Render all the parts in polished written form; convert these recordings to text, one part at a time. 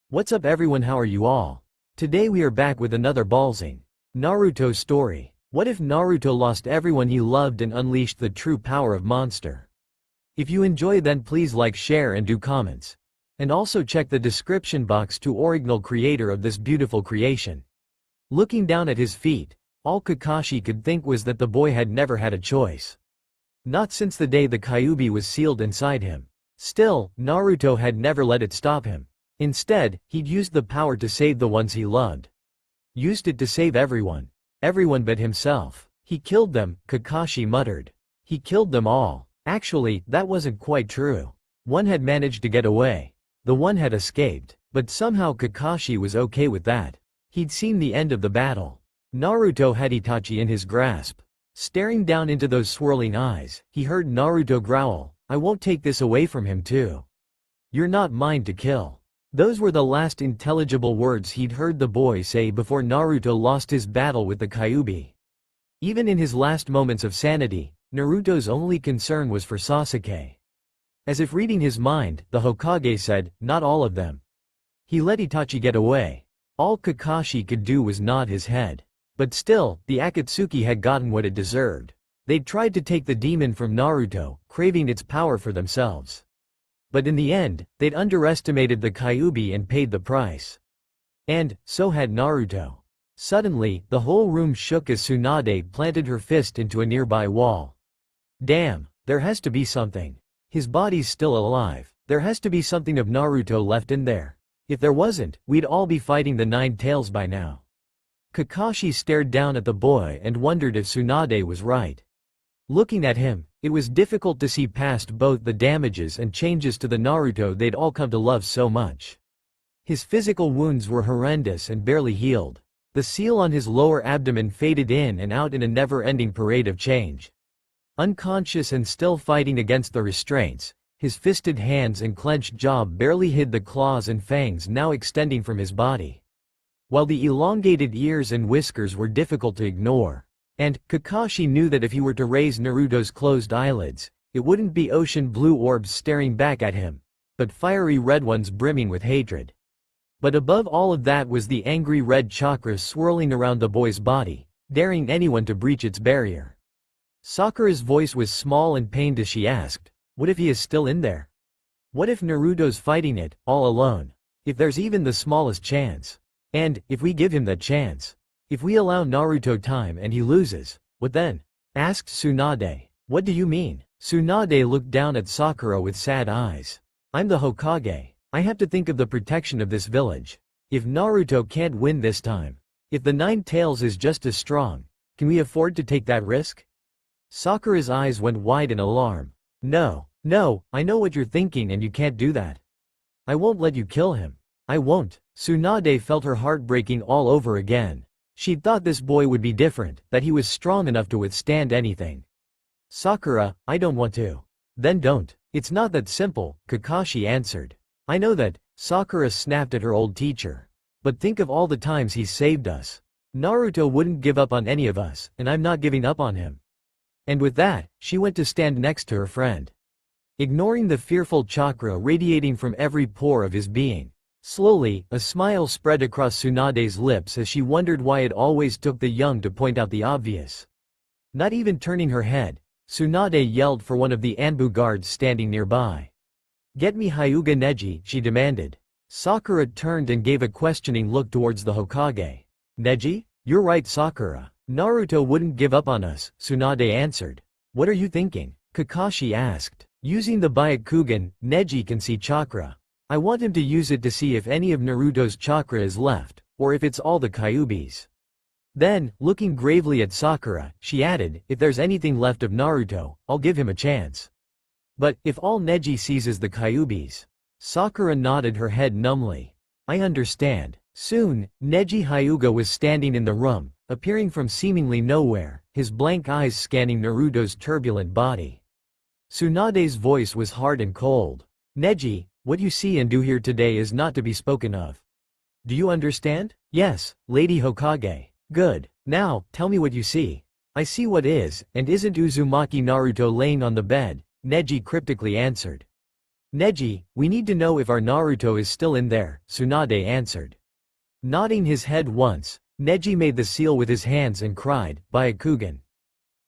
What's up everyone, how are you all? Today we are back with another ballsing Naruto story. What if Naruto lost everyone he loved and unleashed the true power of monster? If you enjoy, then please like, share and do comments. And also check the description box to original creator of this beautiful creation. Looking down at his feet, all Kakashi could think was that the boy had never had a choice. Not since the day the Kyuubi was sealed inside him. Still, Naruto had never let it stop him. Instead, he'd used the power to save the ones he loved. Used it to save everyone. Everyone but himself. He killed them, Kakashi muttered. He killed them all. Actually, that wasn't quite true. One had managed to get away. The one had escaped. But somehow Kakashi was okay with that. He'd seen the end of the battle. Naruto had Itachi in his grasp. Staring down into those swirling eyes, he heard Naruto growl, "I won't take this away from him too. You're not mine to kill." Those were the last intelligible words he'd heard the boy say before Naruto lost his battle with the Kyuubi. Even in his last moments of sanity, Naruto's only concern was for Sasuke. As if reading his mind, the Hokage said, "Not all of them." He let Itachi get away. All Kakashi could do was nod his head. But still, the Akatsuki had gotten what it deserved. They'd tried to take the demon from Naruto, craving its power for themselves. But in the end, they'd underestimated the Kyuubi and paid the price. And so had Naruto. Suddenly, the whole room shook as Tsunade planted her fist into a nearby wall. Damn, there has to be something. His body's still alive. There has to be something of Naruto left in there. If there wasn't, we'd all be fighting the Nine Tails by now. Kakashi stared down at the boy and wondered if Tsunade was right. Looking at him, it was difficult to see past both the damages and changes to the Naruto they'd all come to love so much. His physical wounds were horrendous and barely healed. The seal on his lower abdomen faded in and out in a never-ending parade of change. Unconscious and still fighting against the restraints, his fisted hands and clenched jaw barely hid the claws and fangs now extending from his body. While the elongated ears and whiskers were difficult to ignore. And Kakashi knew that if he were to raise Naruto's closed eyelids, it wouldn't be ocean blue orbs staring back at him, but fiery red ones brimming with hatred. But above all of that was the angry red chakra swirling around the boy's body, daring anyone to breach its barrier. Sakura's voice was small and pained as she asked, "What if he is still in there? What if Naruto's fighting it, all alone? If there's even the smallest chance? And, if we give him that chance? If we allow Naruto time and he loses, what then?" asked Tsunade. "What do you mean?" Tsunade looked down at Sakura with sad eyes. "I'm the Hokage. I have to think of the protection of this village. If Naruto can't win this time, if the Nine Tails is just as strong, can we afford to take that risk?" Sakura's eyes went wide in alarm. No, I know what you're thinking and you can't do that. I won't let you kill him. I won't." Tsunade felt her heart breaking all over again. She'd thought this boy would be different, that he was strong enough to withstand anything. "Sakura, I don't want to." "Then don't. It's not that simple," Kakashi answered. "I know that." Sakura snapped at her old teacher. "But think of all the times he's saved us. Naruto wouldn't give up on any of us, and I'm not giving up on him." And with that, she went to stand next to her friend. Ignoring the fearful chakra radiating from every pore of his being. Slowly, a smile spread across Tsunade's lips as she wondered why it always took the young to point out the obvious. Not even turning her head, Tsunade yelled for one of the Anbu guards standing nearby. "Get me Hyuga Neji," she demanded. Sakura turned and gave a questioning look towards the Hokage. "Neji? You're right, Sakura. Naruto wouldn't give up on us," Tsunade answered. "What are you thinking?" Kakashi asked. "Using the Byakugan, Neji can see chakra. I want him to use it to see if any of Naruto's chakra is left, or if it's all the Kyuubi's." Then, looking gravely at Sakura, she added, "If there's anything left of Naruto, I'll give him a chance. But, if all Neji sees is the Kyuubi's?" Sakura nodded her head numbly. "I understand." Soon, Neji Hyuga was standing in the room, appearing from seemingly nowhere, his blank eyes scanning Naruto's turbulent body. Tsunade's voice was hard and cold. "Neji, what you see and do here today is not to be spoken of. Do you understand?" "Yes, Lady Hokage." "Good. Now, tell me what you see." "I see what is, and isn't Uzumaki Naruto laying on the bed," Neji cryptically answered. Neji, we need to know if our Naruto is still in there, Tsunade answered. Nodding his head once, Neji made the seal with his hands and cried, Byakugan.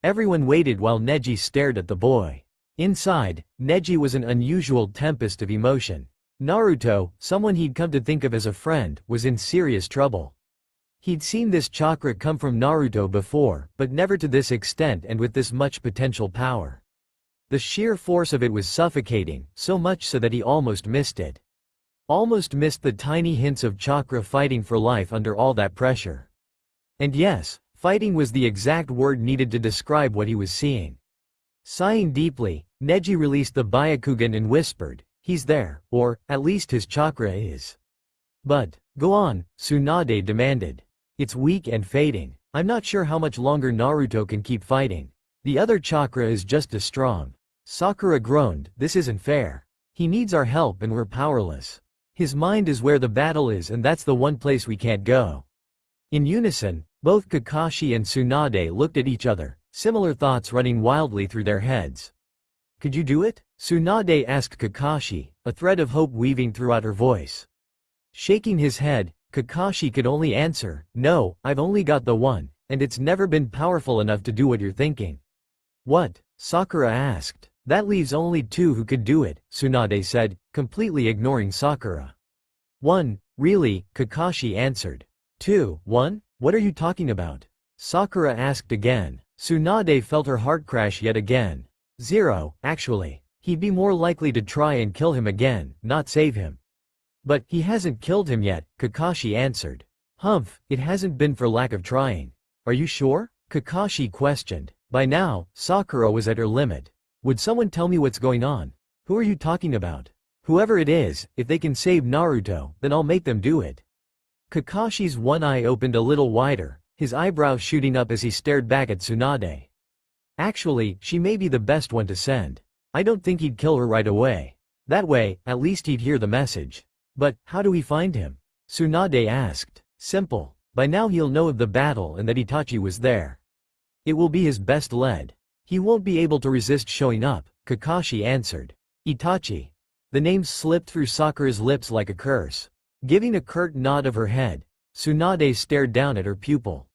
Everyone waited while Neji stared at the boy. Inside, Neji was an unusual tempest of emotion. Naruto, someone he'd come to think of as a friend, was in serious trouble. He'd seen this chakra come from Naruto before, but never to this extent and with this much potential power. The sheer force of it was suffocating, so much so that he almost missed it. Almost missed the tiny hints of chakra fighting for life under all that pressure. And yes, fighting was the exact word needed to describe what he was seeing. Sighing deeply, Neji released the Byakugan and whispered, he's there, or, at least his chakra is. But, go on, Tsunade demanded. It's weak and fading. I'm not sure how much longer Naruto can keep fighting. The other chakra is just as strong. Sakura groaned, this isn't fair. He needs our help and we're powerless. His mind is where the battle is and that's the one place we can't go. In unison, both Kakashi and Tsunade looked at each other, similar thoughts running wildly through their heads. Could you do it? Tsunade asked Kakashi, a thread of hope weaving throughout her voice. Shaking his head, Kakashi could only answer, no, I've only got the one, and it's never been powerful enough to do what you're thinking. What? Sakura asked. That leaves only two who could do it, Tsunade said, completely ignoring Sakura. One, really, Kakashi answered. Two, one? What are you talking about? Sakura asked again. Tsunade felt her heart crash yet again. Zero, actually. He'd be more likely to try and kill him again, not save him. But he hasn't killed him yet, Kakashi answered. Humph, it hasn't been for lack of trying. Are you sure? Kakashi questioned. By now, Sakura was at her limit. Would someone tell me what's going on? Who are you talking about? Whoever it is, if they can save Naruto, then I'll make them do it. Kakashi's one eye opened a little wider, his eyebrows shooting up as he stared back at Tsunade. Actually, she may be the best one to send. I don't think he'd kill her right away. That way, at least he'd hear the message. But, how do we find him? Tsunade asked. Simple. By now he'll know of the battle and that Itachi was there. It will be his best lead. He won't be able to resist showing up, Kakashi answered. Itachi. The name slipped through Sakura's lips like a curse. Giving a curt nod of her head, Tsunade stared down at her pupil.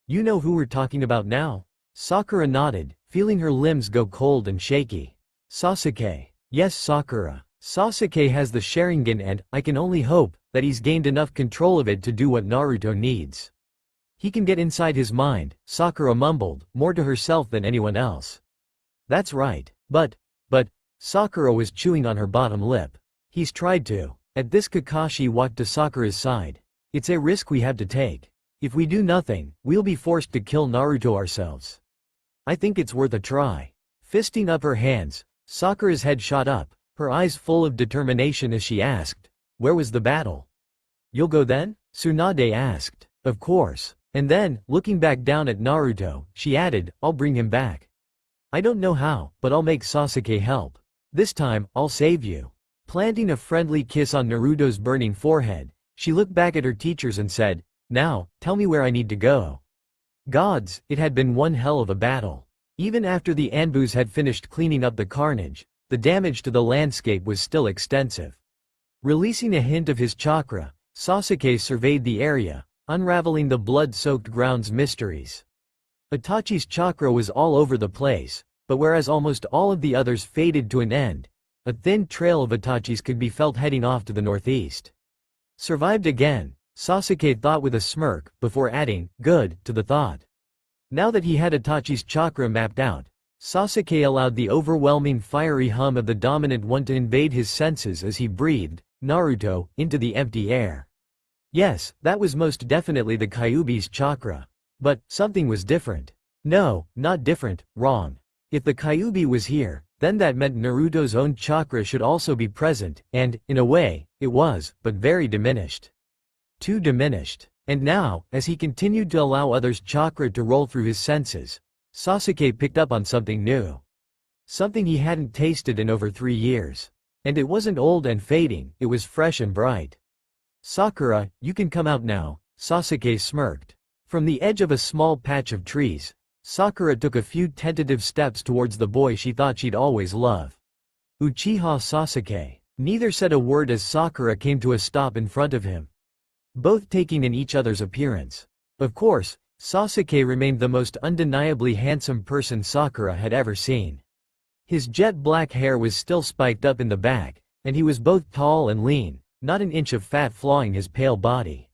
You know who we're talking about now? Sakura nodded, feeling her limbs go cold and shaky. Sasuke. Yes, Sakura. Sasuke has the Sharingan and, I can only hope, that he's gained enough control of it to do what Naruto needs. He can get inside his mind, Sakura mumbled, more to herself than anyone else. That's right. But, Sakura was chewing on her bottom lip. He's tried to. At this Kakashi walked to Sakura's side. It's a risk we have to take. If we do nothing, we'll be forced to kill Naruto ourselves. I think it's worth a try. Fisting up her hands, Sakura's head shot up, her eyes full of determination as she asked, where was the battle? You'll go then? Tsunade asked. Of course. And then, looking back down at Naruto, she added, I'll bring him back. I don't know how, but I'll make Sasuke help. This time, I'll save you. Planting a friendly kiss on Naruto's burning forehead, she looked back at her teachers and said, now, tell me where I need to go. Gods, it had been one hell of a battle. Even after the Anbus had finished cleaning up the carnage, the damage to the landscape was still extensive. Releasing a hint of his chakra, Sasuke surveyed the area, unraveling the blood-soaked ground's mysteries. Itachi's chakra was all over the place, but whereas almost all of the others faded to an end, a thin trail of Itachi's could be felt heading off to the northeast. Survived again, Sasuke thought with a smirk, before adding, good, to the thought. Now that he had Itachi's chakra mapped out, Sasuke allowed the overwhelming fiery hum of the dominant one to invade his senses as he breathed, Naruto, into the empty air. Yes, that was most definitely the Kyuubi's chakra. But, something was different. No, not different, wrong. If the Kyuubi was here, then that meant Naruto's own chakra should also be present, and, in a way, it was, but very diminished. Too diminished. And now, as he continued to allow others' chakra to roll through his senses, Sasuke picked up on something new. Something he hadn't tasted in over 3 years. And it wasn't old and fading, it was fresh and bright. Sakura, you can come out now, Sasuke smirked. From the edge of a small patch of trees, Sakura took a few tentative steps towards the boy she thought she'd always love. Uchiha Sasuke. Neither said a word as Sakura came to a stop in front of him, both taking in each other's appearance. Of course, Sasuke remained the most undeniably handsome person Sakura had ever seen. His jet black hair was still spiked up in the back, and he was both tall and lean, not an inch of fat flaunting his pale body.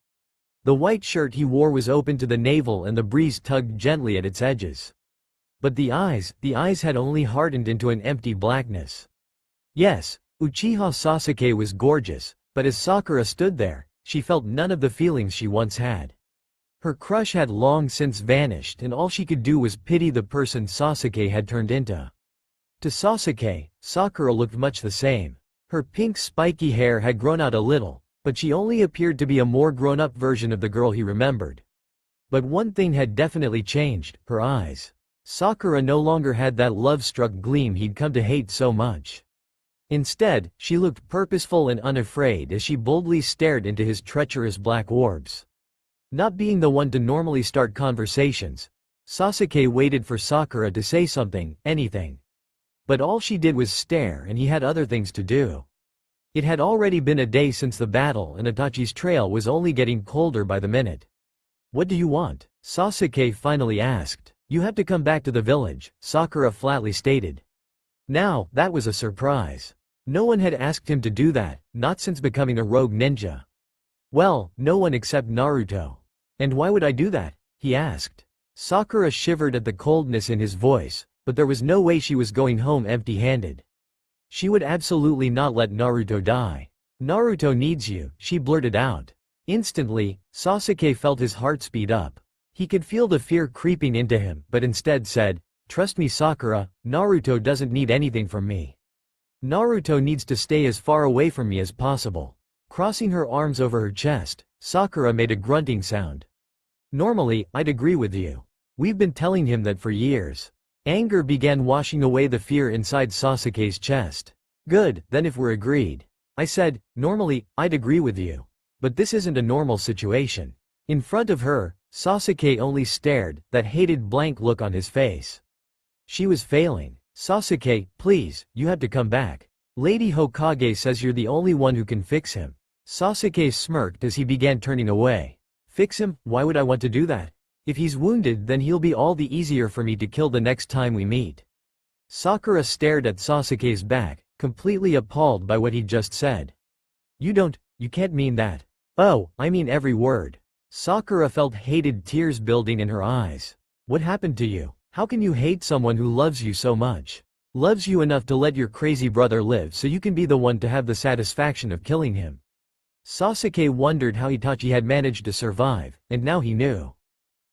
The white shirt he wore was open to the navel and the breeze tugged gently at its edges. But the eyes had only hardened into an empty blackness. Yes, Uchiha Sasuke was gorgeous, but as Sakura stood there, she felt none of the feelings she once had. Her crush had long since vanished and all she could do was pity the person Sasuke had turned into. To Sasuke, Sakura looked much the same. Her pink spiky hair had grown out a little, but she only appeared to be a more grown-up version of the girl he remembered. But one thing had definitely changed, her eyes. Sakura no longer had that love-struck gleam he'd come to hate so much. Instead, she looked purposeful and unafraid as she boldly stared into his treacherous black orbs. Not being the one to normally start conversations, Sasuke waited for Sakura to say something, anything. But all she did was stare and he had other things to do. It had already been a day since the battle and Itachi's trail was only getting colder by the minute. "What do you want?" Sasuke finally asked. "You have to come back to the village," Sakura flatly stated. Now, that was a surprise. No one had asked him to do that, not since becoming a rogue ninja. Well, no one except Naruto. "And why would I do that?" he asked. Sakura shivered at the coldness in his voice, but there was no way she was going home empty-handed. She would absolutely not let Naruto die. "Naruto needs you," she blurted out. Instantly, Sasuke felt his heart speed up. He could feel the fear creeping into him, but instead said, "Trust me Sakura, Naruto doesn't need anything from me. Naruto needs to stay as far away from me as possible." Crossing her arms over her chest, Sakura made a grunting sound. "Normally, I'd agree with you. We've been telling him that for years." Anger began washing away the fear inside Sasuke's chest. "Good, then if we're agreed. I said, normally, I'd agree with you. But this isn't a normal situation." In front of her, Sasuke only stared, that hated blank look on his face. She was failing. "Sasuke, please, you have to come back. Lady Hokage says you're the only one who can fix him." Sasuke smirked as he began turning away. "Fix him? Why would I want to do that? If he's wounded then he'll be all the easier for me to kill the next time we meet." Sakura stared at Sasuke's back, completely appalled by what he'd just said. You can't mean that." "Oh, I mean every word." Sakura felt hated tears building in her eyes. "What happened to you? How can you hate someone who loves you so much? Loves you enough to let your crazy brother live so you can be the one to have the satisfaction of killing him?" Sasuke wondered how Itachi had managed to survive, and now he knew.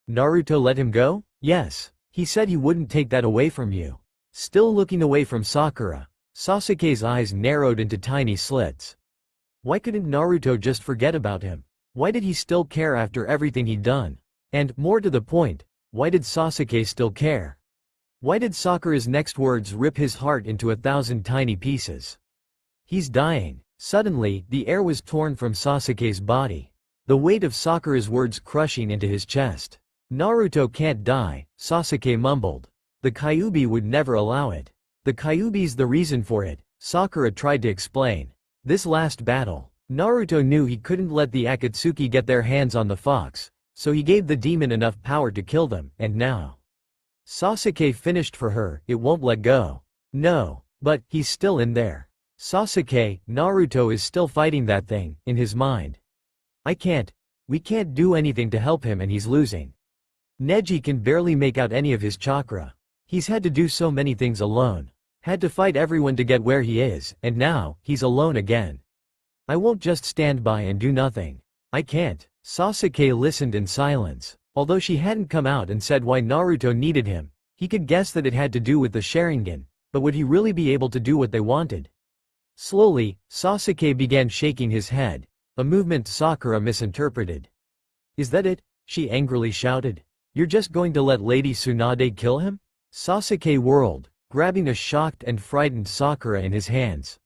"Naruto let him go?" "Yes. He said he wouldn't take that away from you." Still looking away from Sakura, Sasuke's eyes narrowed into tiny slits. Why couldn't Naruto just forget about him? Why did he still care after everything he'd done? And, more to the point, why did Sasuke still care? Why did Sakura's next words rip his heart into 1,000 tiny pieces? "He's dying." Suddenly, the air was torn from Sasuke's body, the weight of Sakura's words crushing into his chest. "Naruto can't die," Sasuke mumbled. "The Kyuubi would never allow it. The Kyuubi's the reason for it," Sakura tried to explain. This last battle, Naruto knew he couldn't let the Akatsuki get their hands on the fox, so he gave the demon enough power to kill them, and now Sasuke finished for her, it won't let go. "No. But, he's still in there. Sasuke, Naruto is still fighting that thing," in his mind. We can't do anything to help him and he's losing. Neji can barely make out any of his chakra. He's had to do so many things alone. Had to fight everyone to get where he is, and now, he's alone again. I won't just stand by and do nothing. I can't." Sasuke listened in silence. Although she hadn't come out and said why Naruto needed him, he could guess that it had to do with the Sharingan, but would he really be able to do what they wanted? Slowly, Sasuke began shaking his head, a movement Sakura misinterpreted. "Is that it?" she angrily shouted. "You're just going to let Lady Tsunade kill him?" Sasuke whirled, grabbing a shocked and frightened Sakura in his hands.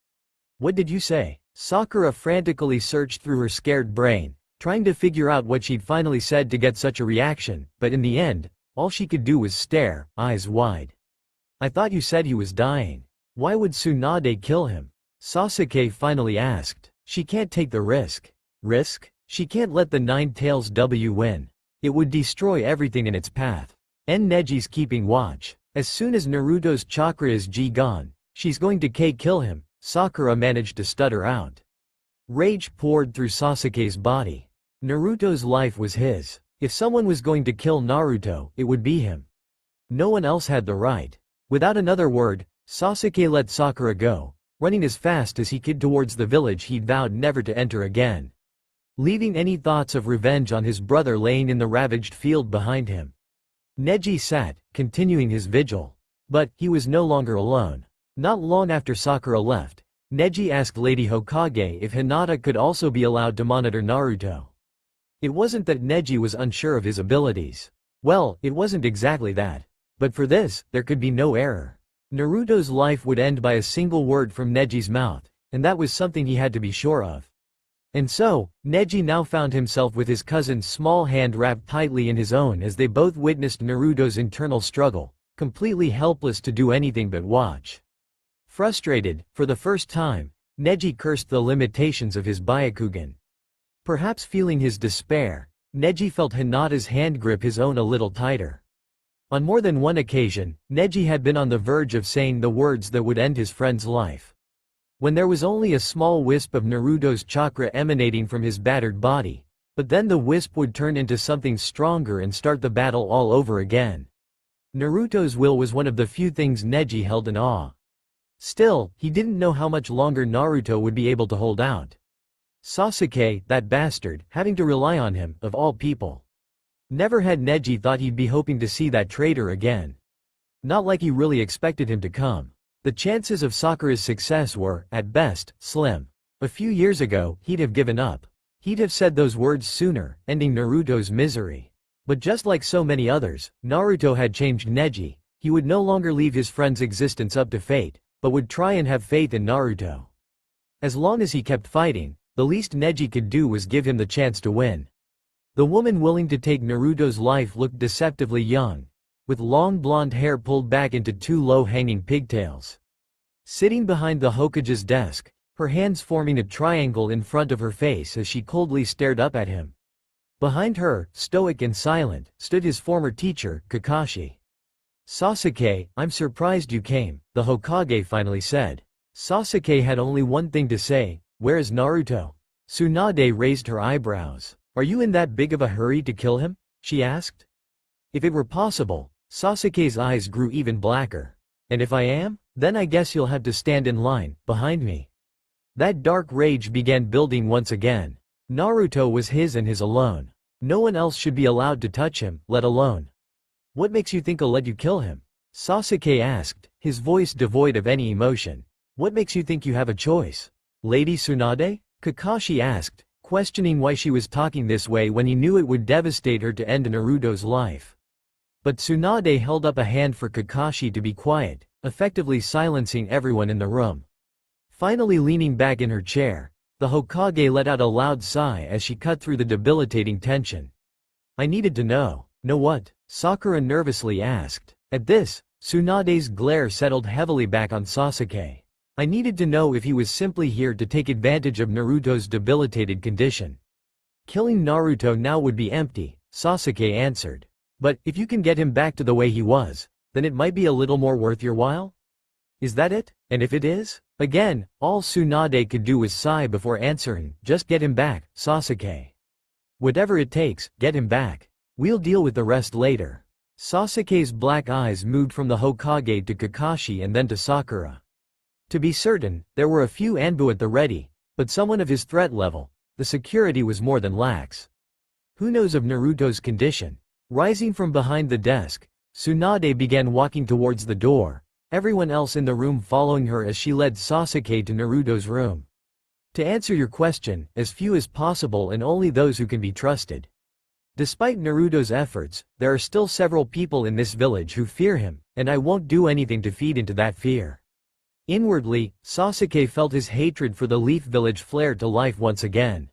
"What did you say?" Sakura frantically searched through her scared brain, trying to figure out what she'd finally said to get such a reaction, but in the end, all she could do was stare, eyes wide. "I thought you said he was dying." Why would Tsunade kill him? Sasuke finally asked. She can't take the risk. Risk? She can't let the Nine-Tails W win. It would destroy everything in its path. And Neji's keeping watch. As soon as Naruto's chakra is gone, she's going to kill him, Sakura managed to stutter out. Rage poured through Sasuke's body. Naruto's life was his. If someone was going to kill Naruto, it would be him. No one else had the right. Without another word, Sasuke let Sakura go, running as fast as he could towards the village he'd vowed never to enter again, leaving any thoughts of revenge on his brother laying in the ravaged field behind him. Neji sat, continuing his vigil. But he was no longer alone. Not long after Sakura left, Neji asked Lady Hokage if Hinata could also be allowed to monitor Naruto. It wasn't that Neji was unsure of his abilities. Well, it wasn't exactly that. But for this, there could be no error. Naruto's life would end by a single word from Neji's mouth, and that was something he had to be sure of. And so, Neji now found himself with his cousin's small hand wrapped tightly in his own as they both witnessed Naruto's internal struggle, completely helpless to do anything but watch. Frustrated, for the first time, Neji cursed the limitations of his Byakugan. Perhaps feeling his despair, Neji felt Hinata's hand grip his own a little tighter. On more than one occasion, Neji had been on the verge of saying the words that would end his friend's life. When there was only a small wisp of Naruto's chakra emanating from his battered body, but then the wisp would turn into something stronger and start the battle all over again. Naruto's will was one of the few things Neji held in awe. Still, he didn't know how much longer Naruto would be able to hold out. Sasuke, that bastard, having to rely on him, of all people. Never had Neji thought he'd be hoping to see that traitor again. Not like he really expected him to come. The chances of Sakura's success were, at best, slim. A few years ago, he'd have given up. He'd have said those words sooner, ending Naruto's misery. But just like so many others, Naruto had changed Neji. He would no longer leave his friend's existence up to fate, but would try and have faith in Naruto. As long as he kept fighting, the least Neji could do was give him the chance to win. The woman willing to take Naruto's life looked deceptively young, with long blonde hair pulled back into two low-hanging pigtails. Sitting behind the Hokage's desk, her hands forming a triangle in front of her face as she coldly stared up at him. Behind her, stoic and silent, stood his former teacher, Kakashi. "Sasuke, I'm surprised you came," the Hokage finally said. Sasuke had only one thing to say: "Where is Naruto?" Tsunade raised her eyebrows. "Are you in that big of a hurry to kill him?" she asked. If it were possible, Sasuke's eyes grew even blacker. "And if I am? Then I guess you'll have to stand in line, behind me." That dark rage began building once again. Naruto was his and his alone. No one else should be allowed to touch him, let alone. "What makes you think I'll let you kill him?" Sasuke asked, his voice devoid of any emotion. "What makes you think you have a choice?" "Lady Tsunade?" Kakashi asked, questioning why she was talking this way when he knew it would devastate her to end Naruto's life. But Tsunade held up a hand for Kakashi to be quiet, effectively silencing everyone in the room. Finally leaning back in her chair, the Hokage let out a loud sigh as she cut through the debilitating tension. "I needed to know." "Know what?" Sakura nervously asked. At this, Tsunade's glare settled heavily back on Sasuke. "I needed to know if he was simply here to take advantage of Naruto's debilitated condition." "Killing Naruto now would be empty," Sasuke answered. "But, if you can get him back to the way he was, then it might be a little more worth your while?" "Is that it? And if it is?" Again, all Tsunade could do was sigh before answering. "Just get him back, Sasuke. Whatever it takes, get him back. We'll deal with the rest later." Sasuke's black eyes moved from the Hokage to Kakashi and then to Sakura. To be certain, there were a few Anbu at the ready, but someone of his threat level, the security was more than lax. Who knows of Naruto's condition? Rising from behind the desk, Tsunade began walking towards the door, everyone else in the room following her as she led Sasuke to Naruto's room. To answer your question, as few as possible and only those who can be trusted. Despite Naruto's efforts, there are still several people in this village who fear him, and I won't do anything to feed into that fear. Inwardly, Sasuke felt his hatred for the Leaf Village flare to life once again.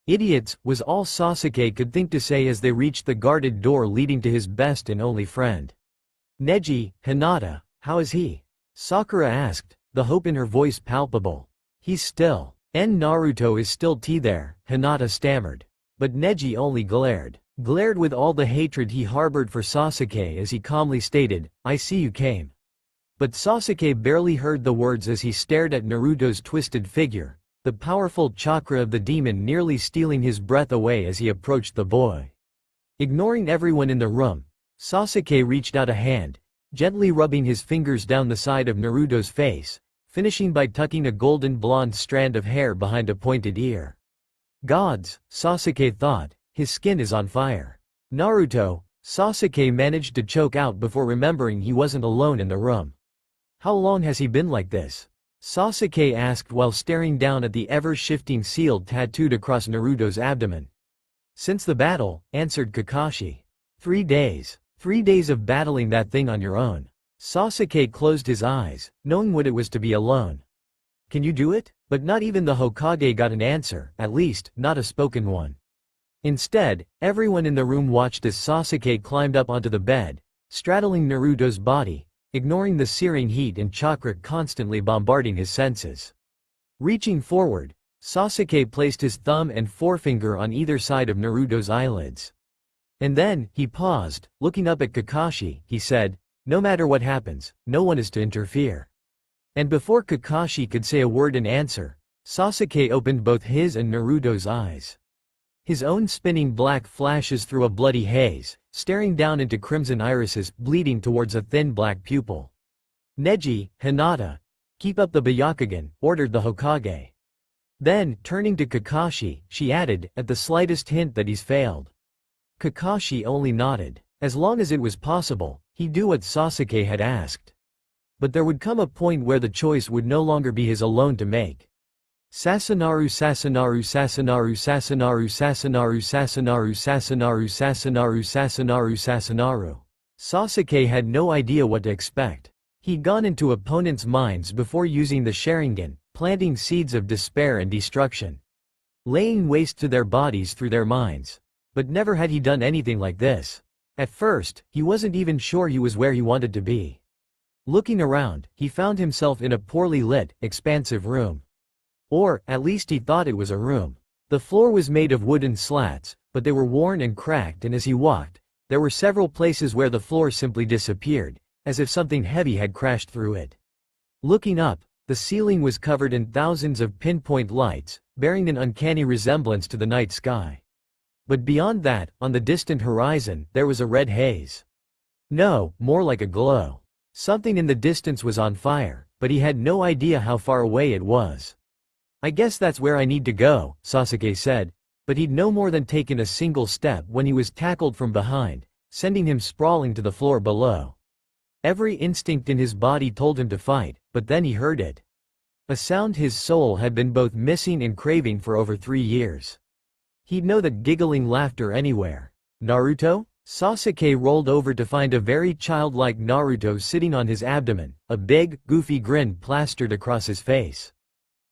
"Idiots," was all Sasuke could think to say as they reached the guarded door leading to his best and only friend. "Neji, Hinata, how is he?" Sakura asked, the hope in her voice palpable. He's still. And Naruto is still there, Hinata stammered. But Neji only glared with all the hatred he harbored for Sasuke as he calmly stated, I see you came. But Sasuke barely heard the words as he stared at Naruto's twisted figure, the powerful chakra of the demon nearly stealing his breath away as he approached the boy. Ignoring everyone in the room, Sasuke reached out a hand, gently rubbing his fingers down the side of Naruto's face, finishing by tucking a golden blonde strand of hair behind a pointed ear. Gods, Sasuke thought, his skin is on fire. Naruto, Sasuke managed to choke out before remembering he wasn't alone in the room. How long has he been like this? Sasuke asked while staring down at the ever-shifting seal tattooed across Naruto's abdomen. Since the battle, answered Kakashi. 3 days. 3 days of battling that thing on your own. Sasuke closed his eyes, knowing what it was to be alone. Can you do it? But not even the Hokage got an answer, at least, not a spoken one. Instead, everyone in the room watched as Sasuke climbed up onto the bed, straddling Naruto's body, ignoring the searing heat and chakra constantly bombarding his senses. Reaching forward, Sasuke placed his thumb and forefinger on either side of Naruto's eyelids. And then, he paused, looking up at Kakashi, he said, no matter what happens, no one is to interfere. And before Kakashi could say a word in answer, Sasuke opened both his and Naruto's eyes. His own spinning black flashes through a bloody haze, staring down into crimson irises bleeding towards a thin black pupil. Neji, Hinata, keep up the Byakugan, ordered the Hokage. Then, turning to Kakashi, she added, at the slightest hint that he's failed. Kakashi only nodded. As long as it was possible, he'd do what Sasuke had asked. But there would come a point where the choice would no longer be his alone to make. Sasanaru Sasanaru Sasanaru Sasanaru Sasanaru Sasanaru Sasanaru Sasanaru Sasanaru Sasanaru. Sasuke had no idea what to expect. He'd gone into opponents' minds before using the Sharingan, planting seeds of despair and destruction. Laying waste to their bodies through their minds. But never had he done anything like this. At first, he wasn't even sure he was where he wanted to be. Looking around, he found himself in a poorly lit, expansive room. Or, at least he thought it was a room. The floor was made of wooden slats, but they were worn and cracked, and as he walked, there were several places where the floor simply disappeared, as if something heavy had crashed through it. Looking up, the ceiling was covered in thousands of pinpoint lights, bearing an uncanny resemblance to the night sky. But beyond that, on the distant horizon, there was a red haze. No, more like a glow. Something in the distance was on fire, but he had no idea how far away it was. I guess that's where I need to go, Sasuke said, but he'd no more than taken a single step when he was tackled from behind, sending him sprawling to the floor below. Every instinct in his body told him to fight, but then he heard it. A sound his soul had been both missing and craving for over 3 years. He'd know that giggling laughter anywhere. Naruto? Sasuke rolled over to find a very childlike Naruto sitting on his abdomen, a big, goofy grin plastered across his face.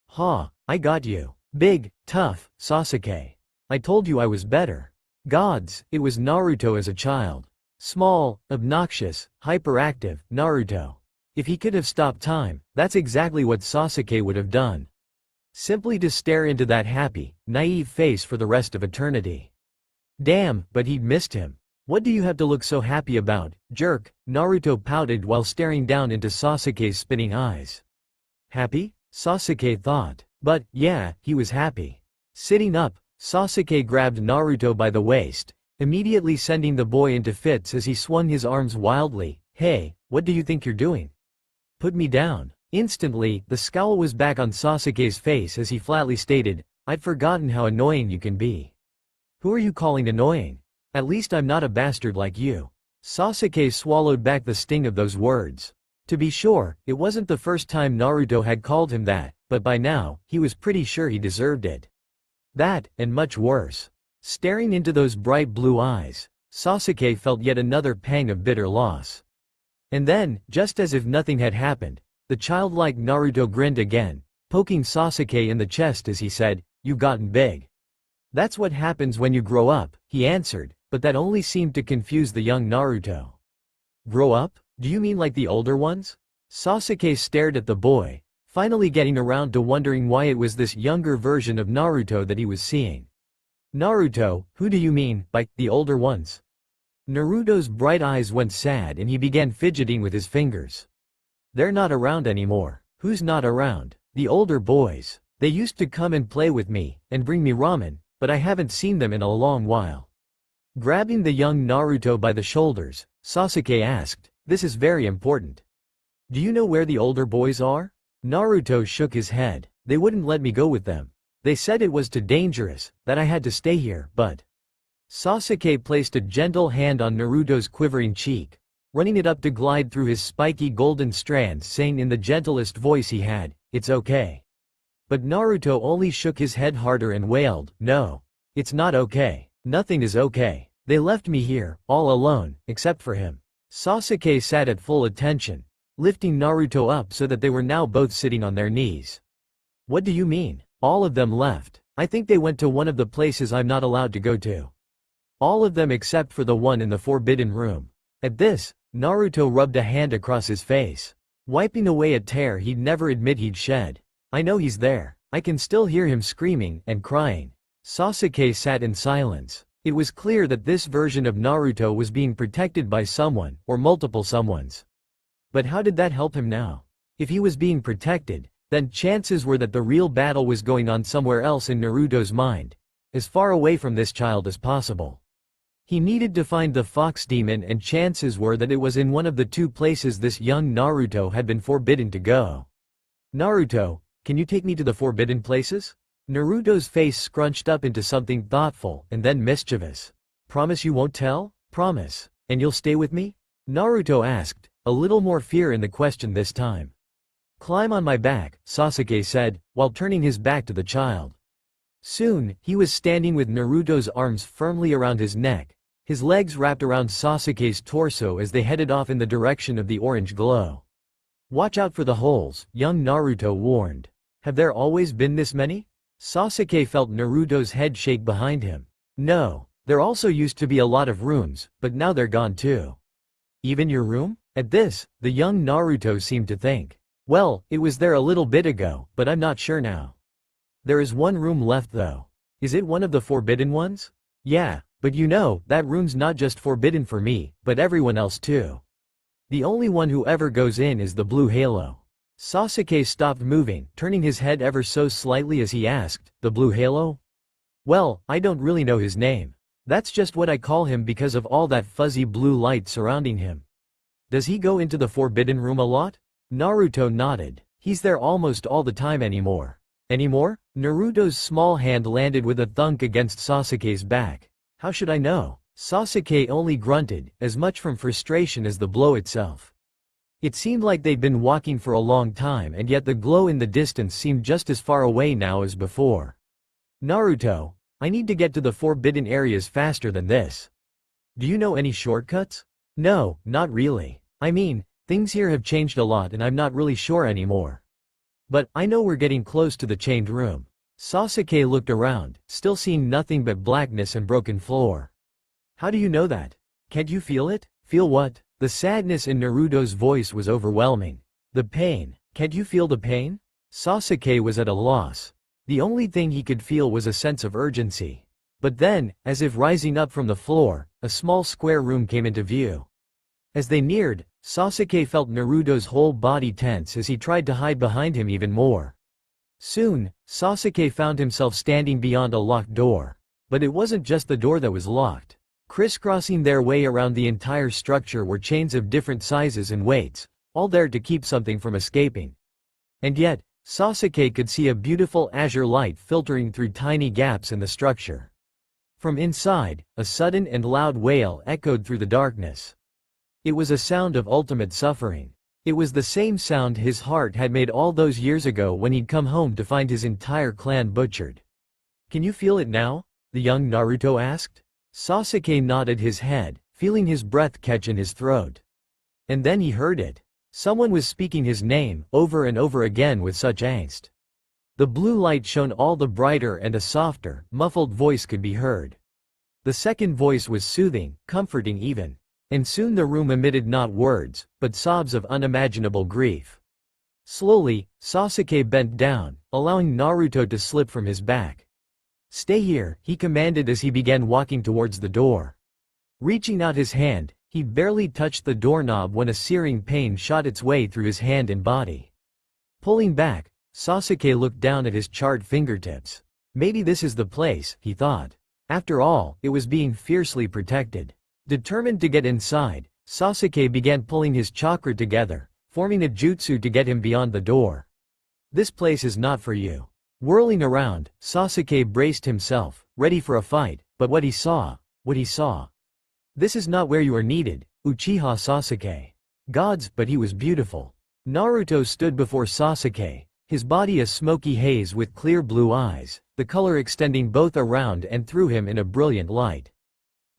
Ha, I got you. Big, tough, Sasuke. I told you I was better. Gods, it was Naruto as a child. Small, obnoxious, hyperactive, Naruto. If he could have stopped time, that's exactly what Sasuke would have done. Simply to stare into that happy, naive face for the rest of eternity. Damn, but he'd missed him. What do you have to look so happy about, jerk? Naruto pouted while staring down into Sasuke's spinning eyes. Happy? Sasuke thought. But, yeah, he was happy. Sitting up, Sasuke grabbed Naruto by the waist, immediately sending the boy into fits as he swung his arms wildly. Hey, what do you think you're doing? Put me down. Instantly, the scowl was back on Sasuke's face as he flatly stated, I'd forgotten how annoying you can be. Who are you calling annoying? At least I'm not a bastard like you. Sasuke swallowed back the sting of those words. To be sure, it wasn't the first time Naruto had called him that, but by now, he was pretty sure he deserved it. That, and much worse. Staring into those bright blue eyes, Sasuke felt yet another pang of bitter loss. And then, just as if nothing had happened, the childlike Naruto grinned again, poking Sasuke in the chest as he said, You've gotten big. That's what happens when you grow up, he answered, but that only seemed to confuse the young Naruto. Grow up? Do you mean like the older ones? Sasuke stared at the boy, finally getting around to wondering why it was this younger version of Naruto that he was seeing. Naruto, who do you mean by the older ones? Naruto's bright eyes went sad and he began fidgeting with his fingers. They're not around anymore. Who's not around? The older boys. They used to come and play with me, and bring me ramen, but I haven't seen them in a long while. Grabbing the young Naruto by the shoulders, Sasuke asked, "This is very important. Do you know where the older boys are?" Naruto shook his head. "They wouldn't let me go with them. They said it was too dangerous, that I had to stay here, but..." Sasuke placed a gentle hand on Naruto's quivering cheek, running it up to glide through his spiky golden strands, saying in the gentlest voice he had, "It's okay." But Naruto only shook his head harder and wailed, "No. It's not okay. Nothing is okay. They left me here, all alone, except for him." Sasuke sat at full attention, lifting Naruto up so that they were now both sitting on their knees. "What do you mean? All of them left? I think they went to one of the places I'm not allowed to go to." "All of them except for the one in the forbidden room." At this, Naruto rubbed a hand across his face, wiping away a tear he'd never admit he'd shed. "I know he's there. I can still hear him screaming and crying." Sasuke sat in silence. It was clear that this version of Naruto was being protected by someone, or multiple someones. But how did that help him now? If he was being protected, then chances were that the real battle was going on somewhere else in Naruto's mind, as far away from this child as possible. He needed to find the fox demon, and chances were that it was in one of the two places this young Naruto had been forbidden to go. "Naruto, can you take me to the forbidden places?" Naruto's face scrunched up into something thoughtful and then mischievous. "Promise you won't tell? Promise. And you'll stay with me?" Naruto asked, a little more fear in the question this time. "Climb on my back," Sasuke said, while turning his back to the child. Soon, he was standing with Naruto's arms firmly around his neck, his legs wrapped around Sasuke's torso as they headed off in the direction of the orange glow. "Watch out for the holes," young Naruto warned. "Have there always been this many?" Sasuke felt Naruto's head shake behind him. "No, there also used to be a lot of rooms, but now they're gone too." "Even your room?" At this, the young Naruto seemed to think. "Well, it was there a little bit ago, but I'm not sure now. There is one room left though." "Is it one of the forbidden ones?" "Yeah, but you know, that room's not just forbidden for me, but everyone else too. The only one who ever goes in is the blue halo." Sasuke stopped moving, turning his head ever so slightly as he asked, "The blue halo?" "Well, I don't really know his name. That's just what I call him because of all that fuzzy blue light surrounding him." "Does he go into the forbidden room a lot?" Naruto nodded. "He's there almost all the time anymore." "Anymore?" Naruto's small hand landed with a thunk against Sasuke's back. "How should I know?" Sasuke only grunted, as much from frustration as the blow itself. It seemed like they'd been walking for a long time, and yet the glow in the distance seemed just as far away now as before. "Naruto, I need to get to the forbidden areas faster than this. Do you know any shortcuts?" "No, not really. I mean, things here have changed a lot and I'm not really sure anymore. But I know we're getting close to the chained room." Sasuke looked around, still seeing nothing but blackness and broken floor. "How do you know that? Can't you feel it?" "Feel what?" The sadness in Naruto's voice was overwhelming. "The pain. Can't you feel the pain?" Sasuke was at a loss. The only thing he could feel was a sense of urgency. But then, as if rising up from the floor, a small square room came into view. As they neared, Sasuke felt Naruto's whole body tense as he tried to hide behind him even more. Soon, Sasuke found himself standing beyond a locked door. But it wasn't just the door that was locked. Crisscrossing their way around the entire structure were chains of different sizes and weights, all there to keep something from escaping. And yet, Sasuke could see a beautiful azure light filtering through tiny gaps in the structure. From inside, a sudden and loud wail echoed through the darkness. It was a sound of ultimate suffering. It was the same sound his heart had made all those years ago when he'd come home to find his entire clan butchered. "Can you feel it now?" the young Naruto asked. Sasuke nodded his head, feeling his breath catch in his throat. And then he heard it. Someone was speaking his name, over and over again with such angst. The blue light shone all the brighter and a softer, muffled voice could be heard. The second voice was soothing, comforting even. And soon the room emitted not words, but sobs of unimaginable grief. Slowly, Sasuke bent down, allowing Naruto to slip from his back. "Stay here," he commanded as he began walking towards the door. Reaching out his hand, he barely touched the doorknob when a searing pain shot its way through his hand and body. Pulling back, Sasuke looked down at his charred fingertips. Maybe this is the place, he thought. After all, it was being fiercely protected. Determined to get inside, Sasuke began pulling his chakra together, forming a jutsu to get him beyond the door. "This place is not for you." Whirling around, Sasuke braced himself, ready for a fight, but what he saw. "This is not where you are needed, Uchiha Sasuke." Gods, but he was beautiful. Naruto stood before Sasuke, his body a smoky haze with clear blue eyes, the color extending both around and through him in a brilliant light.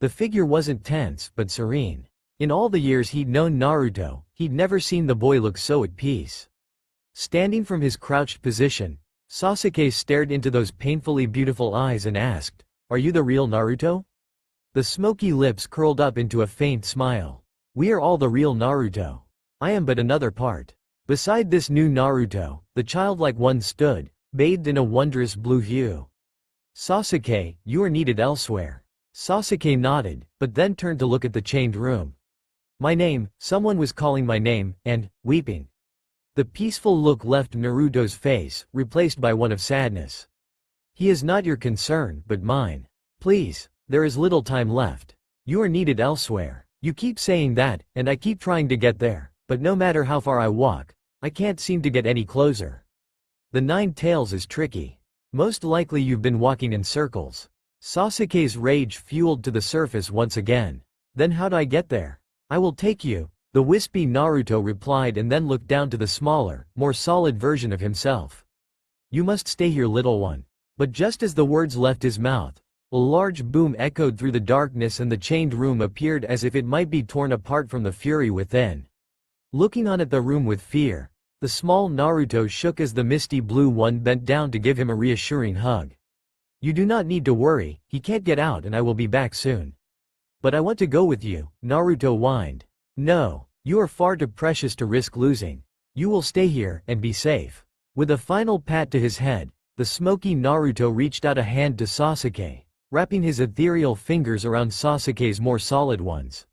The figure wasn't tense, but serene. In all the years he'd known Naruto, he'd never seen the boy look so at peace. Standing from his crouched position, Sasuke stared into those painfully beautiful eyes and asked, "Are you the real Naruto?" The smoky lips curled up into a faint smile. "We are all the real Naruto. I am but another part." Beside this new Naruto, the childlike one stood, bathed in a wondrous blue hue. "Sasuke, you are needed elsewhere." Sasuke nodded, but then turned to look at the chained room. "My name," someone was calling my name, and, weeping. The peaceful look left Naruto's face, replaced by one of sadness. "He is not your concern, but mine. Please. There is little time left. You are needed elsewhere. You keep saying that, and I keep trying to get there, but no matter how far I walk, I can't seem to get any closer. The Nine Tails is tricky. Most likely you've been walking in circles." Sasuke's rage fueled to the surface once again. "Then how'd I get there?" "I will take you," the wispy Naruto replied and then looked down to the smaller, more solid version of himself. "You must stay here, little one." But just as the words left his mouth, a large boom echoed through the darkness and the chained room appeared as if it might be torn apart from the fury within. Looking on at the room with fear, the small Naruto shook as the misty blue one bent down to give him a reassuring hug. "You do not need to worry, he can't get out and I will be back soon." "But I want to go with you," Naruto whined. "No, you are far too precious to risk losing. You will stay here and be safe." With a final pat to his head, the smoky Naruto reached out a hand to Sasuke, wrapping his ethereal fingers around Sasuke's more solid ones.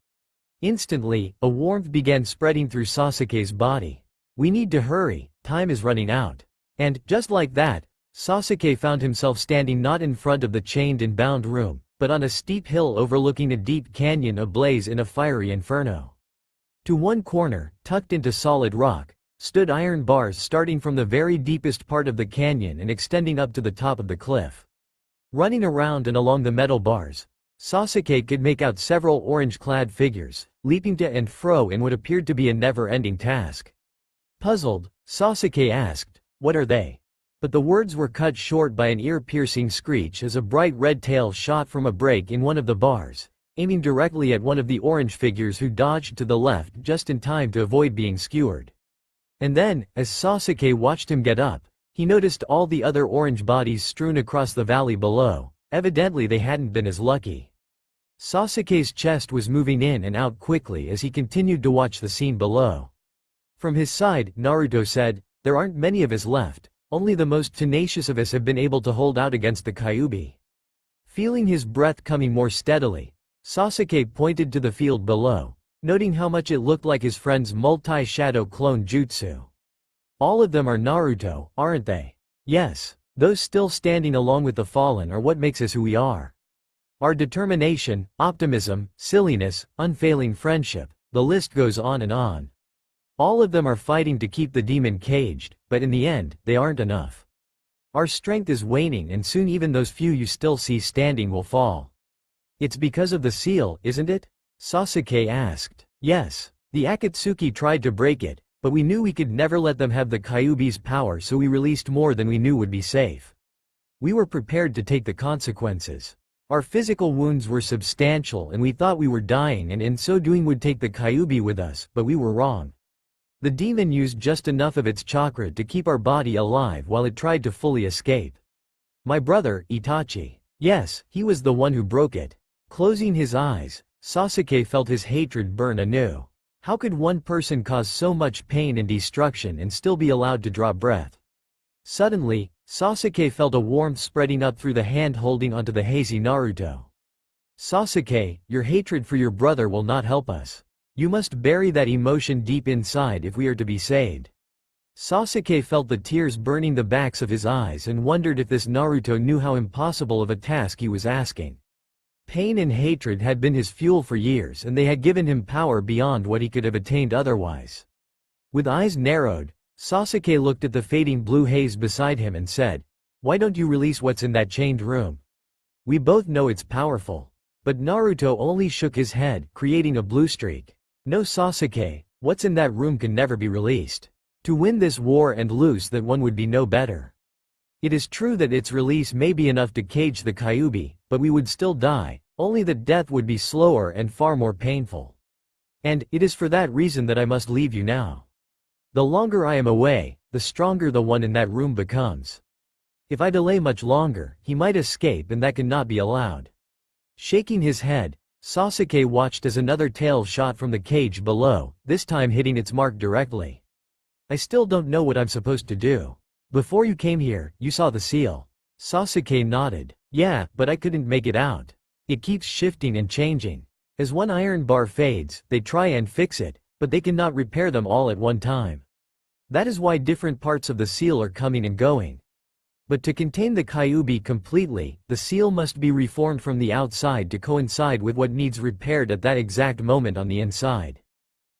Instantly, a warmth began spreading through Sasuke's body. "We need to hurry, time is running out." And, just like that, Sasuke found himself standing not in front of the chained and bound room, but on a steep hill overlooking a deep canyon ablaze in a fiery inferno. To one corner, tucked into solid rock, stood iron bars starting from the very deepest part of the canyon and extending up to the top of the cliff. Running around and along the metal bars, Sasuke could make out several orange-clad figures, leaping to and fro in what appeared to be a never-ending task. Puzzled, Sasuke asked, "What are they?" But the words were cut short by an ear-piercing screech as a bright red tail shot from a break in one of the bars, aiming directly at one of the orange figures who dodged to the left just in time to avoid being skewered. And then, as Sasuke watched him get up, he noticed all the other orange bodies strewn across the valley below. Evidently they hadn't been as lucky. Sasuke's chest was moving in and out quickly as he continued to watch the scene below. From his side, Naruto said, "There aren't many of us left, only the most tenacious of us have been able to hold out against the Kyuubi." Feeling his breath coming more steadily, Sasuke pointed to the field below, noting how much it looked like his friend's multi-shadow clone jutsu. "All of them are Naruto, aren't they?" "Yes. Those still standing along with the fallen are what makes us who we are. Our determination, optimism, silliness, unfailing friendship, the list goes on and on. All of them are fighting to keep the demon caged, but in the end, they aren't enough. Our strength is waning and soon even those few you still see standing will fall." "It's because of the seal, isn't it?" Sasuke asked. "Yes. The Akatsuki tried to break it, but we knew we could never let them have the Kyuubi's power, so we released more than we knew would be safe. We were prepared to take the consequences. Our physical wounds were substantial and we thought we were dying and in so doing would take the Kyuubi with us, but we were wrong. The demon used just enough of its chakra to keep our body alive while it tried to fully escape. My brother, Itachi. Yes, he was the one who broke it." Closing his eyes, Sasuke felt his hatred burn anew. How could one person cause so much pain and destruction and still be allowed to draw breath? Suddenly, Sasuke felt a warmth spreading up through the hand holding onto the hazy Naruto. Sasuke, your hatred for your brother will not help us. You must bury that emotion deep inside if we are to be saved. Sasuke felt the tears burning the backs of his eyes and wondered if this Naruto knew how impossible of a task he was asking. Pain and hatred had been his fuel for years and they had given him power beyond what he could have attained otherwise. With eyes narrowed, Sasuke looked at the fading blue haze beside him and said, "Why don't you release what's in that chained room? We both know it's powerful." But Naruto only shook his head, creating a blue streak. "No, Sasuke, what's in that room can never be released. To win this war and lose that one would be no better. It is true that its release may be enough to cage the Kyuubi, but we would still die, only that death would be slower and far more painful. And it is for that reason that I must leave you now. The longer I am away, the stronger the one in that room becomes. If I delay much longer, he might escape and that cannot be allowed." Shaking his head, Sasuke watched as another tail shot from the cage below, this time hitting its mark directly. "I still don't know what I'm supposed to do. Before you came here, you saw the seal." Sasuke nodded. "Yeah, but I couldn't make it out. It keeps shifting and changing. As one iron bar fades, they try and fix it, but they cannot repair them all at one time. That is why different parts of the seal are coming and going. But to contain the Kyuubi completely, the seal must be reformed from the outside to coincide with what needs repaired at that exact moment on the inside.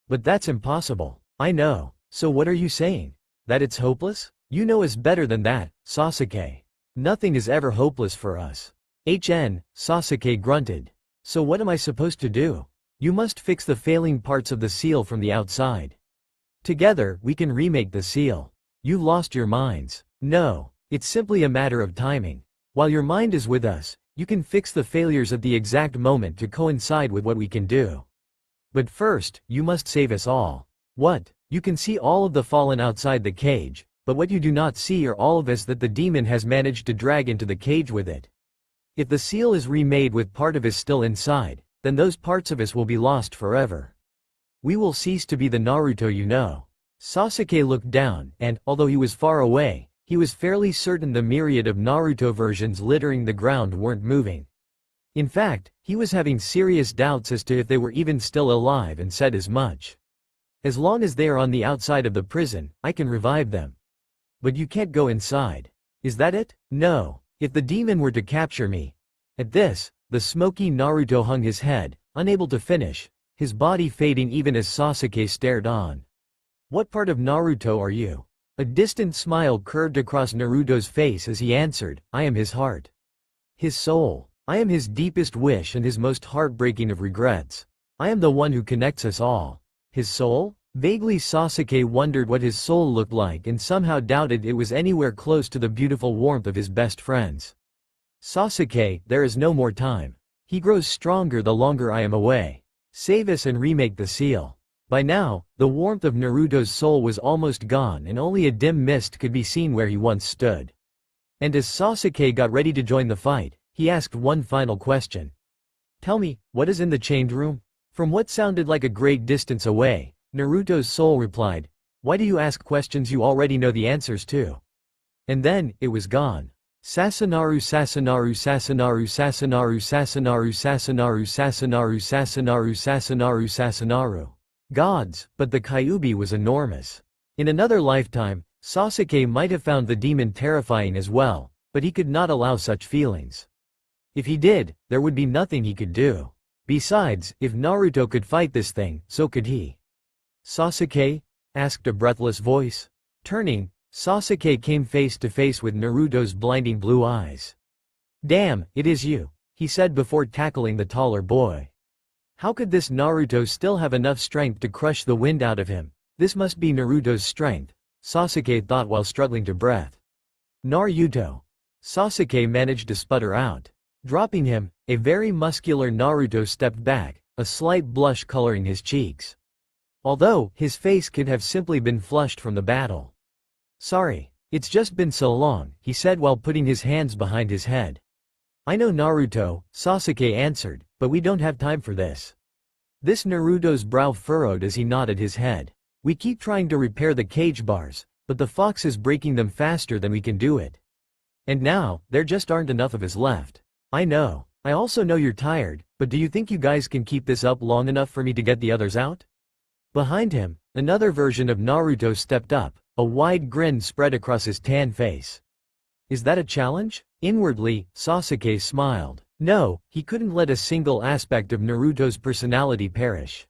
But that's impossible." "I know. So what are you saying? That it's hopeless? You know us better than that, Sasuke. Nothing is ever hopeless for us." Sasuke grunted. "So what am I supposed to do?" "You must fix the failing parts of the seal from the outside. Together, we can remake the seal. You've lost your minds." "No. It's simply a matter of timing. While your mind is with us, you can fix the failures at the exact moment to coincide with what we can do. But first, you must save us all." "What?" "You can see all of the fallen outside the cage, but what you do not see are all of us that the demon has managed to drag into the cage with it. If the seal is remade with part of us still inside, then those parts of us will be lost forever. We will cease to be the Naruto you know." Sasuke looked down, and, although he was far away, he was fairly certain the myriad of Naruto versions littering the ground weren't moving. In fact, he was having serious doubts as to if they were even still alive and said as much. "As long as they are on the outside of the prison, I can revive them. But you can't go inside. Is that it?" "No. If the demon were to capture me." At this, the smoky Naruto hung his head, unable to finish, his body fading even as Sasuke stared on. "What part of Naruto are you?" A distant smile curved across Naruto's face as he answered, "I am his heart. His soul. I am his deepest wish and his most heartbreaking of regrets. I am the one who connects us all." His soul? Vaguely Sasuke wondered what his soul looked like and somehow doubted it was anywhere close to the beautiful warmth of his best friends. "Sasuke, there is no more time. He grows stronger the longer I am away. Save us and remake the seal." By now, the warmth of Naruto's soul was almost gone and only a dim mist could be seen where he once stood. And as Sasuke got ready to join the fight, he asked one final question. "Tell me, what is in the chained room?" From what sounded like a great distance away, Naruto's soul replied, "Why do you ask questions you already know the answers to?" And then, it was gone. Sasanaru Sasanaru Sasanaru Sasanaru Sasanaru Sasanaru Sasanaru Sasanaru Sasanaru Sasanaru. Gods, but the Kyuubi was enormous. In another lifetime, Sasuke might have found the demon terrifying as well, but he could not allow such feelings. If he did, there would be nothing he could do. Besides, if Naruto could fight this thing, so could he. "Sasuke?" asked a breathless voice. Turning, Sasuke came face to face with Naruto's blinding blue eyes. "Damn, it is you," he said before tackling the taller boy. How could this Naruto still have enough strength to crush the wind out of him? This must be Naruto's strength, Sasuke thought while struggling to breath. "Naruto." Sasuke managed to sputter out. Dropping him, a very muscular Naruto stepped back, a slight blush coloring his cheeks. Although, his face could have simply been flushed from the battle. "Sorry. It's just been so long," he said while putting his hands behind his head. "I know Naruto," Sasuke answered, "but we don't have time for this." This Naruto's brow furrowed as he nodded his head. We keep trying to repair the cage bars, but the fox is breaking them faster than we can do it. And now, there just aren't enough of us left. I know. I also know you're tired, but do you think you guys can keep this up long enough for me to get the others out? Behind him, another version of Naruto stepped up, a wide grin spread across his tan face. Is that a challenge? Inwardly, Sasuke smiled. No, he couldn't let a single aspect of Naruto's personality perish.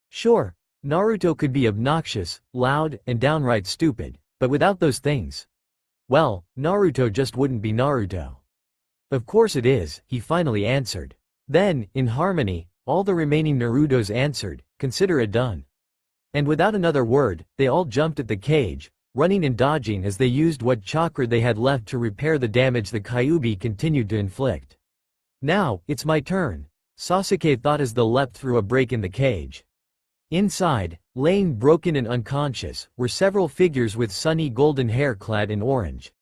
Sure, Naruto could be obnoxious, loud, and downright stupid, but without those things, well, Naruto just wouldn't be Naruto. Of course it is, he finally answered. Then, in harmony, all the remaining Narutos answered, consider it done. And without another word, they all jumped at the cage, running and dodging as they used what chakra they had left to repair the damage the Kyuubi continued to inflict. Now, it's my turn, Sasuke thought as the leapt through a break in the cage. Inside, laying broken and unconscious, were several figures with sunny golden hair clad in orange.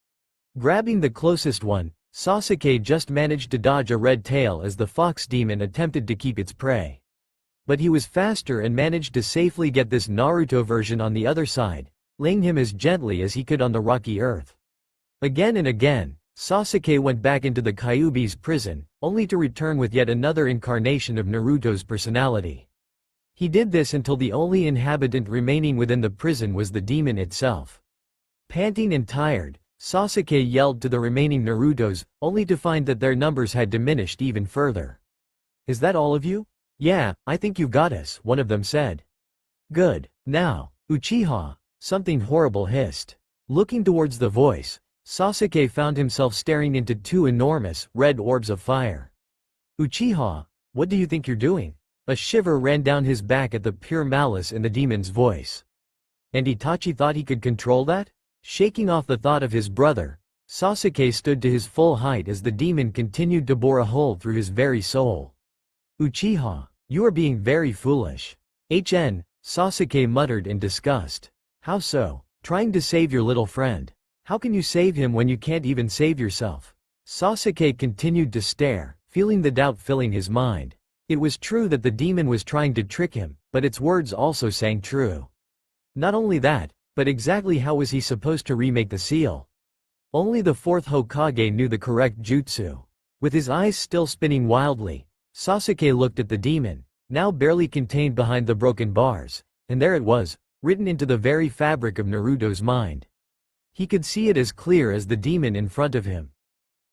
Grabbing the closest one, Sasuke just managed to dodge a red tail as the fox demon attempted to keep its prey. But he was faster and managed to safely get this Naruto version on the other side, laying him as gently as he could on the rocky earth. Again and again, Sasuke went back into the Kyuubi's prison, only to return with yet another incarnation of Naruto's personality. He did this until the only inhabitant remaining within the prison was the demon itself. Panting and tired, Sasuke yelled to the remaining Narutos, only to find that their numbers had diminished even further. Is that all of you? Yeah, I think you've got us, one of them said. Good. Now, Uchiha, something horrible hissed. Looking towards the voice, Sasuke found himself staring into two enormous, red orbs of fire. Uchiha, what do you think you're doing? A shiver ran down his back at the pure malice in the demon's voice. And Itachi thought he could control that? Shaking off the thought of his brother, Sasuke stood to his full height as the demon continued to bore a hole through his very soul. Uchiha, you are being very foolish. Sasuke muttered in disgust. How so? Trying to save your little friend. How can you save him when you can't even save yourself? Sasuke continued to stare, feeling the doubt filling his mind. It was true that the demon was trying to trick him, but its words also sang true. Not only that, but exactly how was he supposed to remake the seal? Only the fourth Hokage knew the correct jutsu. With his eyes still spinning wildly, Sasuke looked at the demon, now barely contained behind the broken bars, and there it was, written into the very fabric of Naruto's mind. He could see it as clear as the demon in front of him.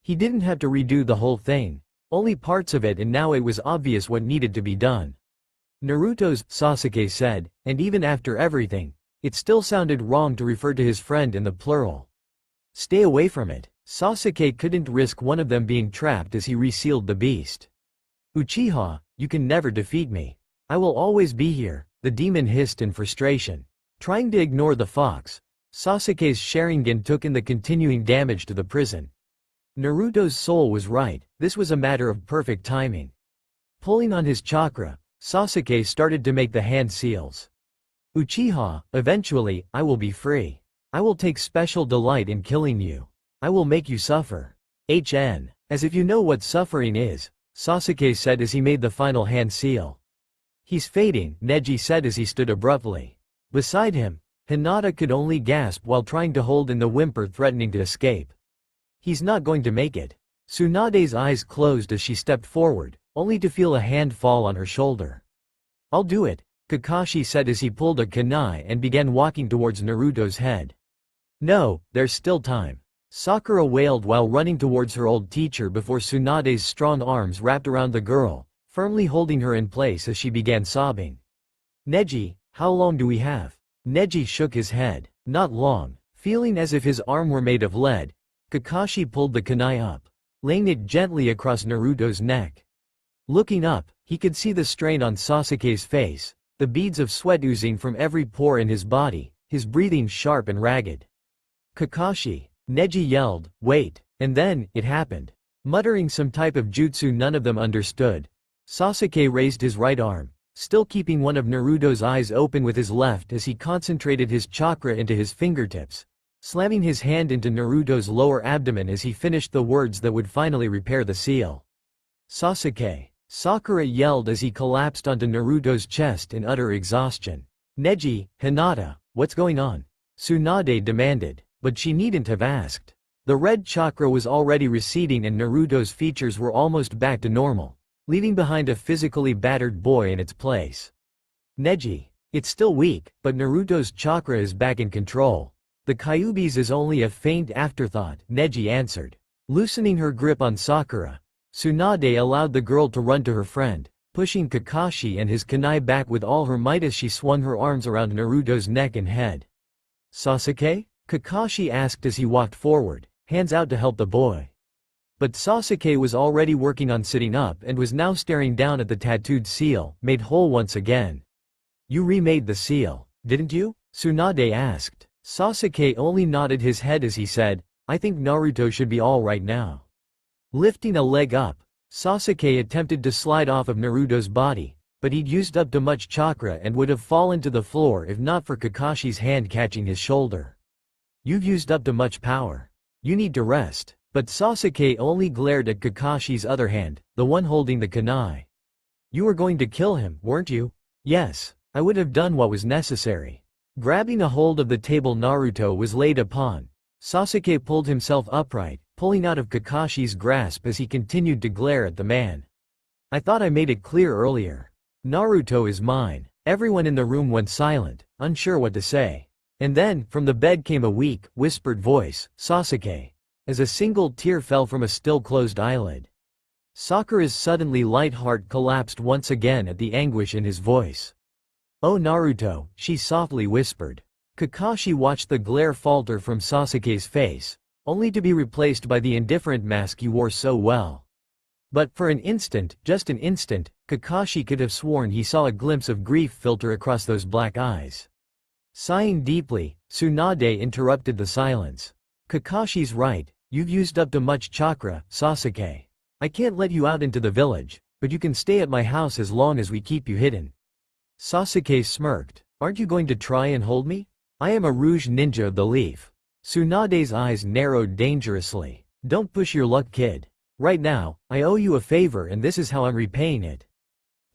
He didn't have to redo the whole thing, only parts of it, and now it was obvious what needed to be done. Naruto's, Sasuke said, and even after everything, it still sounded wrong to refer to his friend in the plural. Stay away from it. Sasuke couldn't risk one of them being trapped as he resealed the beast. Uchiha, you can never defeat me. I will always be here, the demon hissed in frustration. Trying to ignore the fox, Sasuke's Sharingan took in the continuing damage to the prison. Naruto's soul was right, this was a matter of perfect timing. Pulling on his chakra, Sasuke started to make the hand seals. Uchiha, eventually, I will be free. I will take special delight in killing you. I will make you suffer. As if you know what suffering is, Sasuke said as he made the final hand seal. He's fading, Neji said as he stood abruptly. Beside him, Hinata could only gasp while trying to hold in the whimper threatening to escape. He's not going to make it. Tsunade's eyes closed as she stepped forward, only to feel a hand fall on her shoulder. I'll do it, Kakashi said as he pulled a kunai and began walking towards Naruto's head. No, there's still time. Sakura wailed while running towards her old teacher before Tsunade's strong arms wrapped around the girl, firmly holding her in place as she began sobbing. Neji, how long do we have? Neji shook his head. Not long. Feeling as if his arm were made of lead, Kakashi pulled the kunai up, laying it gently across Naruto's neck. Looking up, he could see the strain on Sasuke's face, the beads of sweat oozing from every pore in his body, his breathing sharp and ragged. Kakashi, Neji yelled, wait, and then, it happened. Muttering some type of jutsu none of them understood, Sasuke raised his right arm, still keeping one of Naruto's eyes open with his left as he concentrated his chakra into his fingertips, slamming his hand into Naruto's lower abdomen as he finished the words that would finally repair the seal. Sasuke, Sakura yelled as he collapsed onto Naruto's chest in utter exhaustion. Neji, Hinata, what's going on? Tsunade demanded, but she needn't have asked. The red chakra was already receding and Naruto's features were almost back to normal, leaving behind a physically battered boy in its place. Neji, it's still weak, but Naruto's chakra is back in control. The Kyuubi's is only a faint afterthought, Neji answered. Loosening her grip on Sakura, Tsunade allowed the girl to run to her friend, pushing Kakashi and his kunai back with all her might as she swung her arms around Naruto's neck and head. Sasuke? Kakashi asked as he walked forward, hands out to help the boy. But Sasuke was already working on sitting up and was now staring down at the tattooed seal, made whole once again. You remade the seal, didn't you? Tsunade asked. Sasuke only nodded his head as he said, I think Naruto should be all right now. Lifting a leg up, Sasuke attempted to slide off of Naruto's body, but he'd used up too much chakra and would have fallen to the floor if not for Kakashi's hand catching his shoulder. You've used up too much power. You need to rest. But Sasuke only glared at Kakashi's other hand, the one holding the kunai. You were going to kill him, weren't you? Yes, I would have done what was necessary. Grabbing a hold of the table Naruto was laid upon, Sasuke pulled himself upright, pulling out of Kakashi's grasp as he continued to glare at the man. I thought I made it clear earlier. Naruto is mine. Everyone in the room went silent, unsure what to say. And then, from the bed came a weak, whispered voice, Sasuke. As a single tear fell from a still closed eyelid. Sakura's suddenly light heart collapsed once again at the anguish in his voice. Oh Naruto, she softly whispered. Kakashi watched the glare falter from Sasuke's face, only to be replaced by the indifferent mask he wore so well. But for an instant, just an instant, Kakashi could have sworn he saw a glimpse of grief filter across those black eyes. Sighing deeply, Tsunade interrupted the silence. Kakashi's right, you've used up too much chakra, Sasuke. I can't let you out into the village, but you can stay at my house as long as we keep you hidden. Sasuke smirked. Aren't you going to try and hold me? I am a rouge ninja of the leaf. Tsunade's eyes narrowed dangerously. Don't push your luck, kid. Right now, I owe you a favor and this is how I'm repaying it.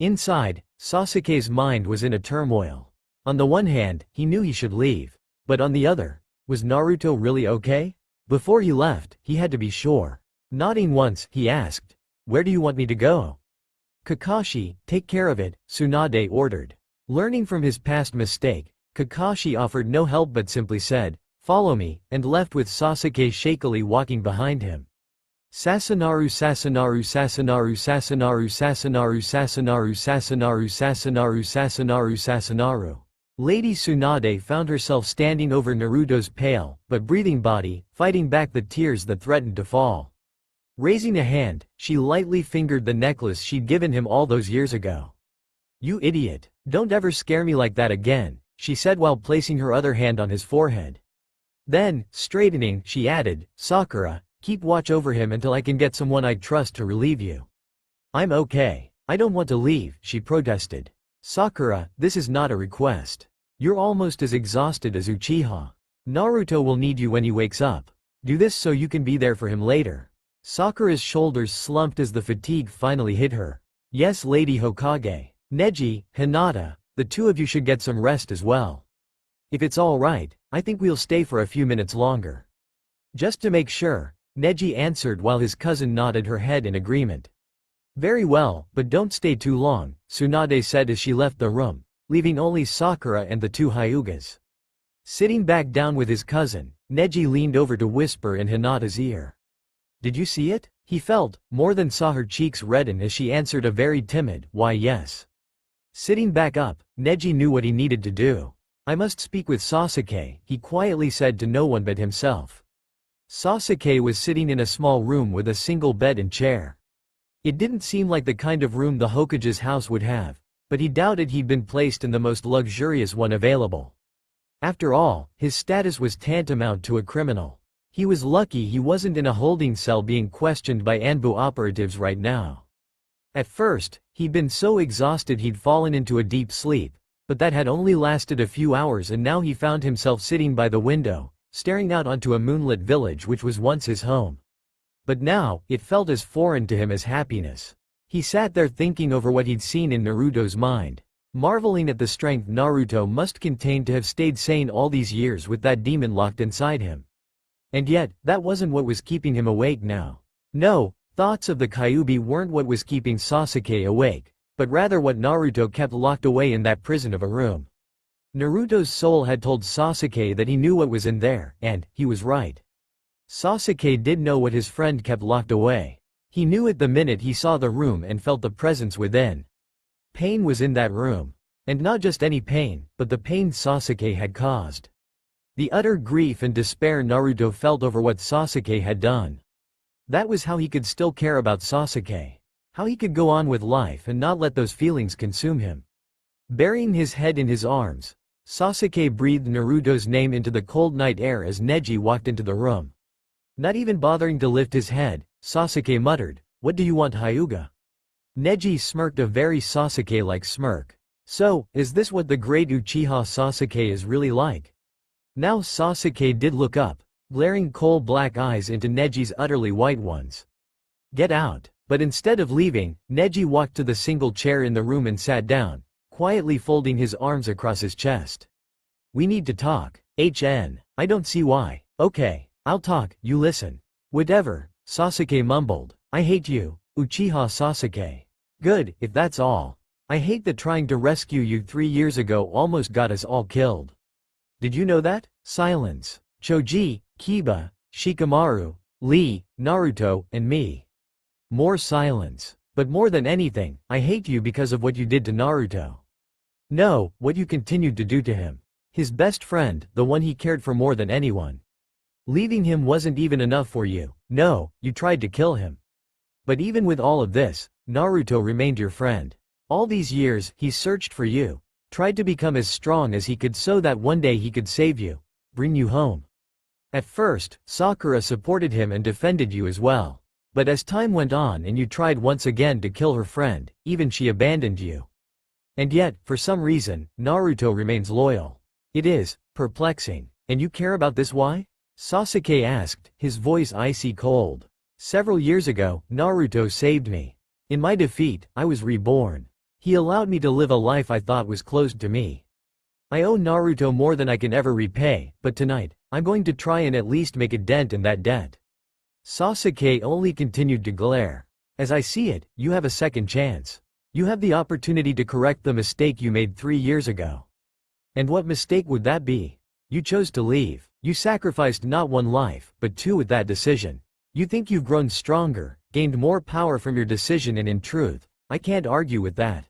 Inside, Sasuke's mind was in a turmoil. On the one hand, he knew he should leave. But on the other, was Naruto really okay? Before he left, he had to be sure. Nodding once, he asked, where do you want me to go? Kakashi, take care of it, Tsunade ordered. Learning from his past mistake, Kakashi offered no help but simply said, follow me, and left with Sasuke shakily walking behind him. Sasanaru Sasanaru Sasanaru Sasanaru Sasanaru Sasanaru Sasanaru Sasanaru Sasanaru Sasanaru. Lady Tsunade found herself standing over Naruto's pale, but breathing body, fighting back the tears that threatened to fall. Raising a hand, she lightly fingered the necklace she'd given him all those years ago. You idiot, don't ever scare me like that again, she said while placing her other hand on his forehead. Then, straightening, she added, Sakura, keep watch over him until I can get someone I trust to relieve you. I'm okay. I don't want to leave, she protested. Sakura, this is not a request. You're almost as exhausted as Uchiha. Naruto will need you when he wakes up. Do this so you can be there for him later. Sakura's shoulders slumped as the fatigue finally hit her. Yes, Lady Hokage. Neji, Hinata, the two of you should get some rest as well. If it's all right, I think we'll stay for a few minutes longer. Just to make sure, Neji answered while his cousin nodded her head in agreement. Very well, but don't stay too long, Tsunade said as she left the room, leaving only Sakura and the two Hyugas. Sitting back down with his cousin, Neji leaned over to whisper in Hinata's ear. Did you see it? He felt, more than saw her cheeks redden as she answered a very timid, why yes. Sitting back up, Neji knew what he needed to do. I must speak with Sasuke, he quietly said to no one but himself. Sasuke was sitting in a small room with a single bed and chair. It didn't seem like the kind of room the Hokage's house would have, but he doubted he'd been placed in the most luxurious one available. After all, his status was tantamount to a criminal. He was lucky he wasn't in a holding cell being questioned by Anbu operatives right now. At first, he'd been so exhausted he'd fallen into a deep sleep, but that had only lasted a few hours and now he found himself sitting by the window, staring out onto a moonlit village which was once his home. But now, it felt as foreign to him as happiness. He sat there thinking over what he'd seen in Naruto's mind, marveling at the strength Naruto must contain to have stayed sane all these years with that demon locked inside him. And yet, that wasn't what was keeping him awake now. No, thoughts of the Kyuubi weren't what was keeping Sasuke awake, but rather what Naruto kept locked away in that prison of a room. Naruto's soul had told Sasuke that he knew what was in there, and he was right. Sasuke did know what his friend kept locked away. He knew it the minute he saw the room and felt the presence within. Pain was in that room. And not just any pain, but the pain Sasuke had caused. The utter grief and despair Naruto felt over what Sasuke had done. That was how he could still care about Sasuke. How he could go on with life and not let those feelings consume him. Burying his head in his arms, Sasuke breathed Naruto's name into the cold night air as Neji walked into the room. Not even bothering to lift his head, Sasuke muttered, "What do you want, Hyuga?" Neji smirked a very Sasuke-like smirk. So, is this what the great Uchiha Sasuke is really like? Now Sasuke did look up, glaring coal-black eyes into Neji's utterly white ones. "Get out." But instead of leaving, Neji walked to the single chair in the room and sat down, quietly folding his arms across his chest. "We need to talk. I don't see why." "Okay, I'll talk, you listen." "Whatever," Sasuke mumbled. "I hate you, Uchiha Sasuke." "Good, if that's all. I hate that trying to rescue you 3 years ago almost got us all killed." "Did you know that?" Silence. Choji, Kiba, Shikamaru, Lee, Naruto, and me. More silence. "But more than anything, I hate you because of what you did to Naruto." "No, what you continued to do to him. His best friend, the one he cared for more than anyone. Leaving him wasn't even enough for you. No, you tried to kill him. But even with all of this, Naruto remained your friend. All these years, he searched for you, tried to become as strong as he could so that one day he could save you, bring you home. At first, Sakura supported him and defended you as well. But as time went on and you tried once again to kill her friend, even she abandoned you. And yet, for some reason, Naruto remains loyal. It is perplexing. And you care about this, why?" Sasuke asked, his voice icy cold. "Several years ago, Naruto saved me. In my defeat, I was reborn. He allowed me to live a life I thought was closed to me. I owe Naruto more than I can ever repay, but tonight, I'm going to try and at least make a dent in that debt." Sasuke only continued to glare. "As I see it, you have a second chance. You have the opportunity to correct the mistake you made 3 years ago. And what mistake would that be? You chose to leave. You sacrificed not 1 life, but 2 with that decision. You think you've grown stronger, gained more power from your decision, and in truth, I can't argue with that.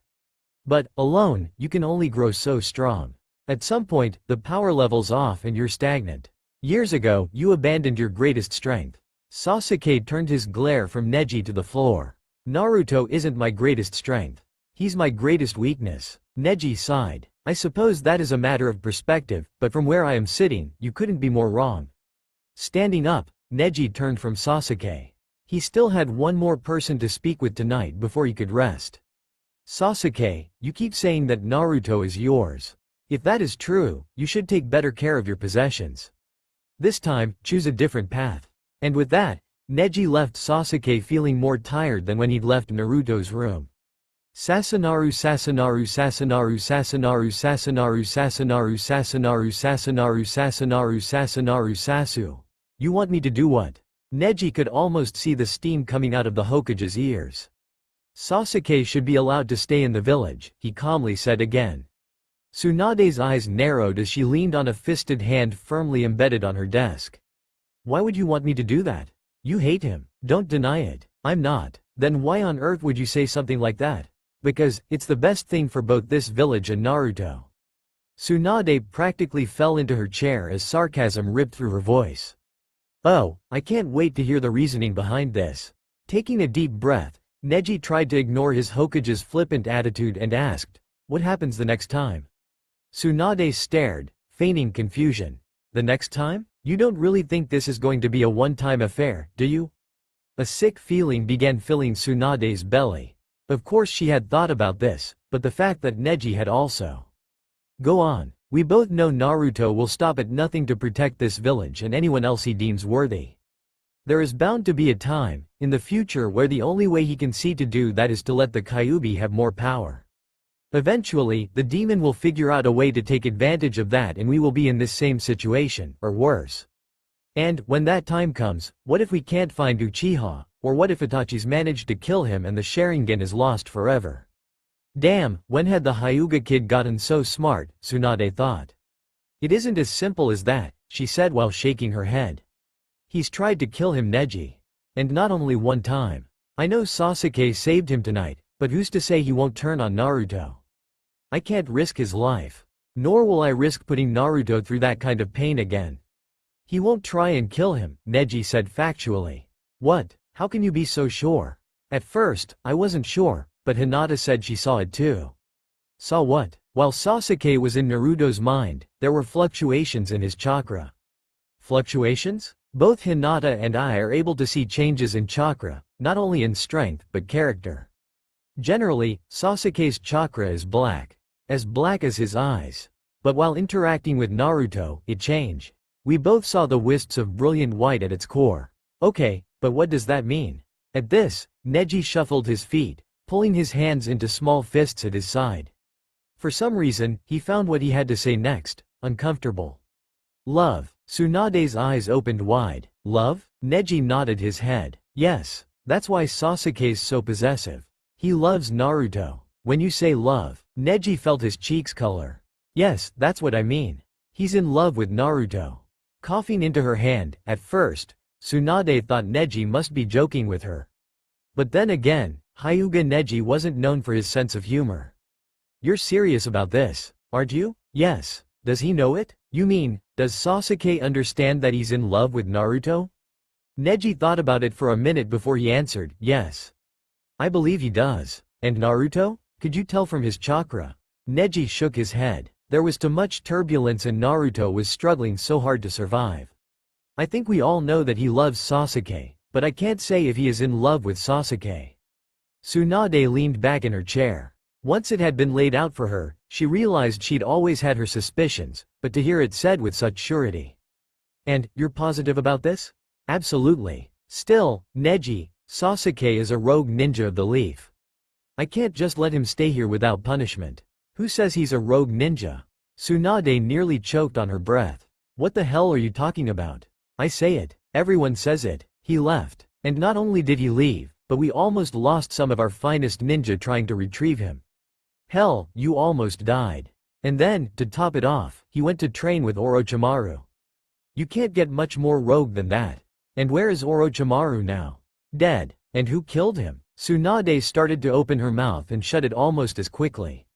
But, alone, you can only grow so strong. At some point, the power level's off and you're stagnant. Years ago, you abandoned your greatest strength." Sasuke turned his glare from Neji to the floor. "Naruto isn't my greatest strength. He's my greatest weakness." Neji sighed. "I suppose that is a matter of perspective, but from where I am sitting, you couldn't be more wrong." Standing up, Neji turned from Sasuke. He still had one more person to speak with tonight before he could rest. "Sasuke, you keep saying that Naruto is yours. If that is true, you should take better care of your possessions. This time, choose a different path." And with that, Neji left Sasuke feeling more tired than when he'd left Naruto's room. Sasanaru Sasanaru Sasanaru Sasanaru Sasanaru Sasanaru Sasanaru Sasanaru Sasanaru Sasanaru Sasu. "You want me to do what?" Neji could almost see the steam coming out of the Hokage's ears. "Sasuke should be allowed to stay in the village," he calmly said again. Tsunade's eyes narrowed as she leaned on a fisted hand firmly embedded on her desk. "Why would you want me to do that? You hate him. Don't deny it." "I'm not." "Then why on earth would you say something like that?" "Because, it's the best thing for both this village and Naruto." Tsunade practically fell into her chair as sarcasm ripped through her voice. "Oh, I can't wait to hear the reasoning behind this." Taking a deep breath, Neji tried to ignore his Hokage's flippant attitude and asked, "What happens the next time?" Tsunade stared, feigning confusion. "The next time? You don't really think this is going to be a one-time affair, do you?" A sick feeling began filling Tsunade's belly. Of course she had thought about this, but the fact that Neji had also. "Go on. We both know Naruto will stop at nothing to protect this village and anyone else he deems worthy." There is bound to be a time, in the future, where the only way he can see to do that is to let the Kyuubi have more power. Eventually, the demon will figure out a way to take advantage of that and we will be in this same situation, or worse. And, when that time comes, what if we can't find Uchiha, or what if Itachi's managed to kill him and the Sharingan is lost forever? Damn, when had the Hyuga kid gotten so smart, Tsunade thought. It isn't as simple as that, she said while shaking her head. He's tried to kill him, Neji. And not only one time. I know Sasuke saved him tonight, but who's to say he won't turn on Naruto? I can't risk his life. Nor will I risk putting Naruto through that kind of pain again. He won't try and kill him, Neji said factually. What? How can you be so sure? At first, I wasn't sure, but Hinata said she saw it too. Saw what? While Sasuke was in Naruto's mind, there were fluctuations in his chakra. Fluctuations? Both Hinata and I are able to see changes in chakra, not only in strength but character. Generally, Sasuke's chakra is black. As black as his eyes. But while interacting with Naruto, it changed. We both saw the wisps of brilliant white at its core. Okay, but what does that mean? At this, Neji shuffled his feet, pulling his hands into small fists at his side. For some reason, he found what he had to say next, uncomfortable. Love. Tsunade's eyes opened wide. Love? Neji nodded his head. Yes, that's why Sasuke's so possessive. He loves Naruto. When you say love, Neji felt his cheeks color. Yes, that's what I mean. He's in love with Naruto. Coughing into her hand, at first, Tsunade thought Neji must be joking with her. But then again, Hyuga Neji wasn't known for his sense of humor. You're serious about this, aren't you? Yes. Does he know it? You mean, does Sasuke understand that he's in love with Naruto? Neji thought about it for a minute before he answered, yes. I believe he does. And Naruto? Could you tell from his chakra? Neji shook his head. There was too much turbulence and Naruto was struggling so hard to survive. I think we all know that he loves Sasuke, but I can't say if he is in love with Sasuke. Tsunade leaned back in her chair. Once it had been laid out for her, she realized she'd always had her suspicions, but to hear it said with such surety. And, you're positive about this? Absolutely. Still, Neji, Sasuke is a rogue ninja of the leaf. I can't just let him stay here without punishment. Who says he's a rogue ninja? Tsunade nearly choked on her breath. What the hell are you talking about? I say it. Everyone says it. He left. And not only did he leave, but we almost lost some of our finest ninja trying to retrieve him. Hell, you almost died. And then, to top it off, he went to train with Orochimaru. You can't get much more rogue than that. And where is Orochimaru now? Dead. And who killed him? Tsunade started to open her mouth and shut it almost as quickly.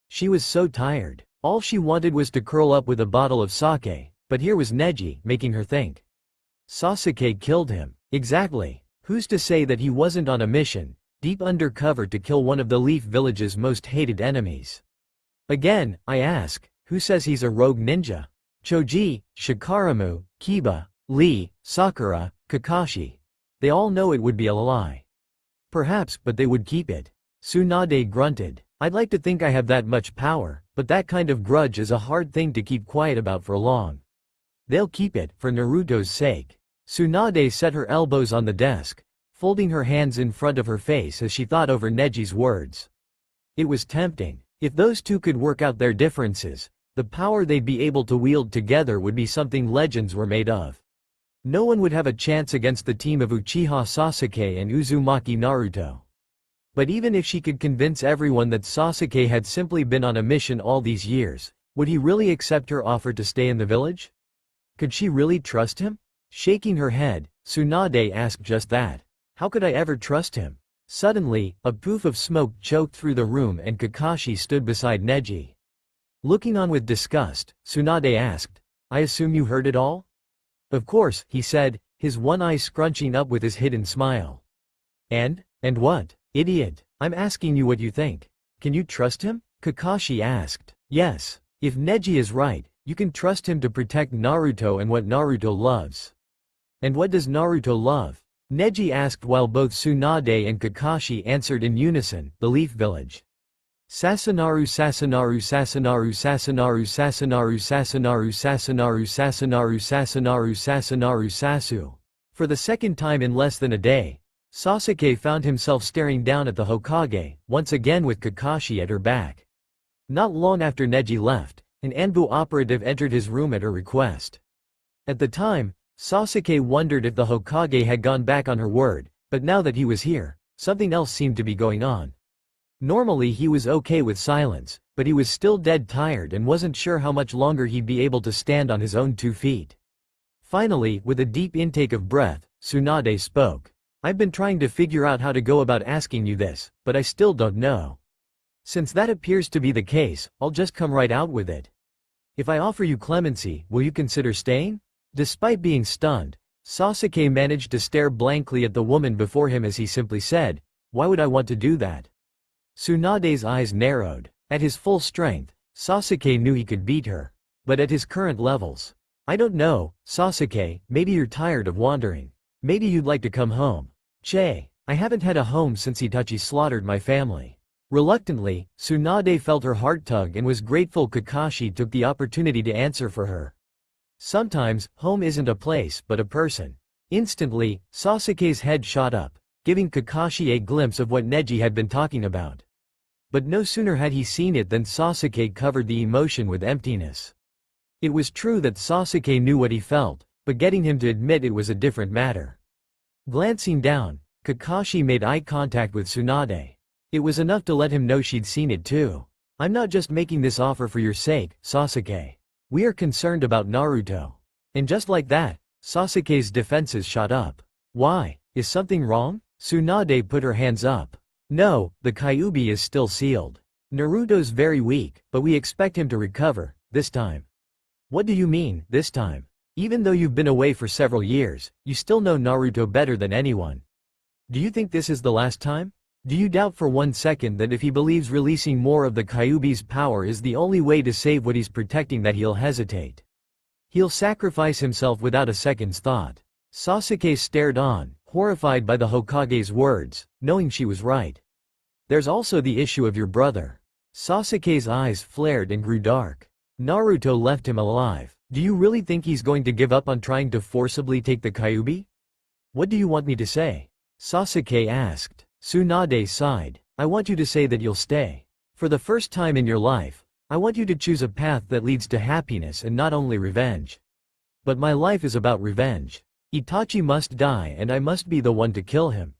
She was so tired. All she wanted was to curl up with a bottle of sake, but here was Neji, making her think. Sasuke killed him. Exactly. Who's to say that he wasn't on a mission, deep undercover to kill one of the Leaf Village's most hated enemies? Again, I ask, who says he's a rogue ninja? Choji, Shikaramu, Kiba, Lee, Sakura, Kakashi. They all know it would be a lie. Perhaps, but they would keep it. Tsunade grunted. I'd like to think I have that much power, but that kind of grudge is a hard thing to keep quiet about for long. They'll keep it, for Naruto's sake. Tsunade set her elbows on the desk, folding her hands in front of her face as she thought over Neji's words. It was tempting. If those two could work out their differences, the power they'd be able to wield together would be something legends were made of. No one would have a chance against the team of Uchiha Sasuke and Uzumaki Naruto. But even if she could convince everyone that Sasuke had simply been on a mission all these years, would he really accept her offer to stay in the village? Could she really trust him? Shaking her head, Tsunade asked just that. How could I ever trust him? Suddenly, a poof of smoke choked through the room and Kakashi stood beside Neji. Looking on with disgust, Tsunade asked, I assume you heard it all? Of course, he said, his one eye scrunching up with his hidden smile. And what? Idiot. I'm asking you what you think. Can you trust him? Kakashi asked. Yes. If Neji is right, you can trust him to protect Naruto and what Naruto loves. And what does Naruto love? Neji asked while both Tsunade and Kakashi answered in unison, the Leaf Village. Sasanaru Sasanaru Sasanaru Sasanaru Sasanaru Sasanaru Sasanaru Sasanaru Sasanaru Sasanaru Sasu. For the second time in less than a day, Sasuke found himself staring down at the Hokage, once again with Kakashi at her back. Not long after Neji left, an Anbu operative entered his room at her request. At the time, Sasuke wondered if the Hokage had gone back on her word, but now that he was here, something else seemed to be going on. Normally he was okay with silence, but he was still dead tired and wasn't sure how much longer he'd be able to stand on his own 2 feet. Finally, with a deep intake of breath, Tsunade spoke. I've been trying to figure out how to go about asking you this, but I still don't know. Since that appears to be the case, I'll just come right out with it. If I offer you clemency, will you consider staying? Despite being stunned, Sasuke managed to stare blankly at the woman before him as he simply said, why would I want to do that? Tsunade's eyes narrowed. At his full strength, Sasuke knew he could beat her. But at his current levels, I don't know, Sasuke, maybe you're tired of wandering. Maybe you'd like to come home. Che, I haven't had a home since Itachi slaughtered my family. Reluctantly, Tsunade felt her heart tug and was grateful Kakashi took the opportunity to answer for her. Sometimes, home isn't a place but a person. Instantly, Sasuke's head shot up, giving Kakashi a glimpse of what Neji had been talking about. But no sooner had he seen it than Sasuke covered the emotion with emptiness. It was true that Sasuke knew what he felt, but getting him to admit it was a different matter. Glancing down, Kakashi made eye contact with Tsunade. It was enough to let him know she'd seen it too. I'm not just making this offer for your sake, Sasuke. We are concerned about Naruto. And just like that, Sasuke's defenses shot up. Why? Is something wrong? Tsunade put her hands up. No, the Kyuubi is still sealed. Naruto's very weak, but we expect him to recover, this time. What do you mean, this time? Even though you've been away for several years, you still know Naruto better than anyone. Do you think this is the last time? Do you doubt for 1 second that if he believes releasing more of the Kyuubi's power is the only way to save what he's protecting that he'll hesitate? He'll sacrifice himself without a second's thought. Sasuke stared on, horrified by the Hokage's words, knowing she was right. There's also the issue of your brother. Sasuke's eyes flared and grew dark. Naruto left him alive. Do you really think he's going to give up on trying to forcibly take the Kyuubi? What do you want me to say? Sasuke asked. Tsunade sighed. I want you to say that you'll stay. For the first time in your life, I want you to choose a path that leads to happiness and not only revenge. But my life is about revenge. Itachi must die and I must be the one to kill him.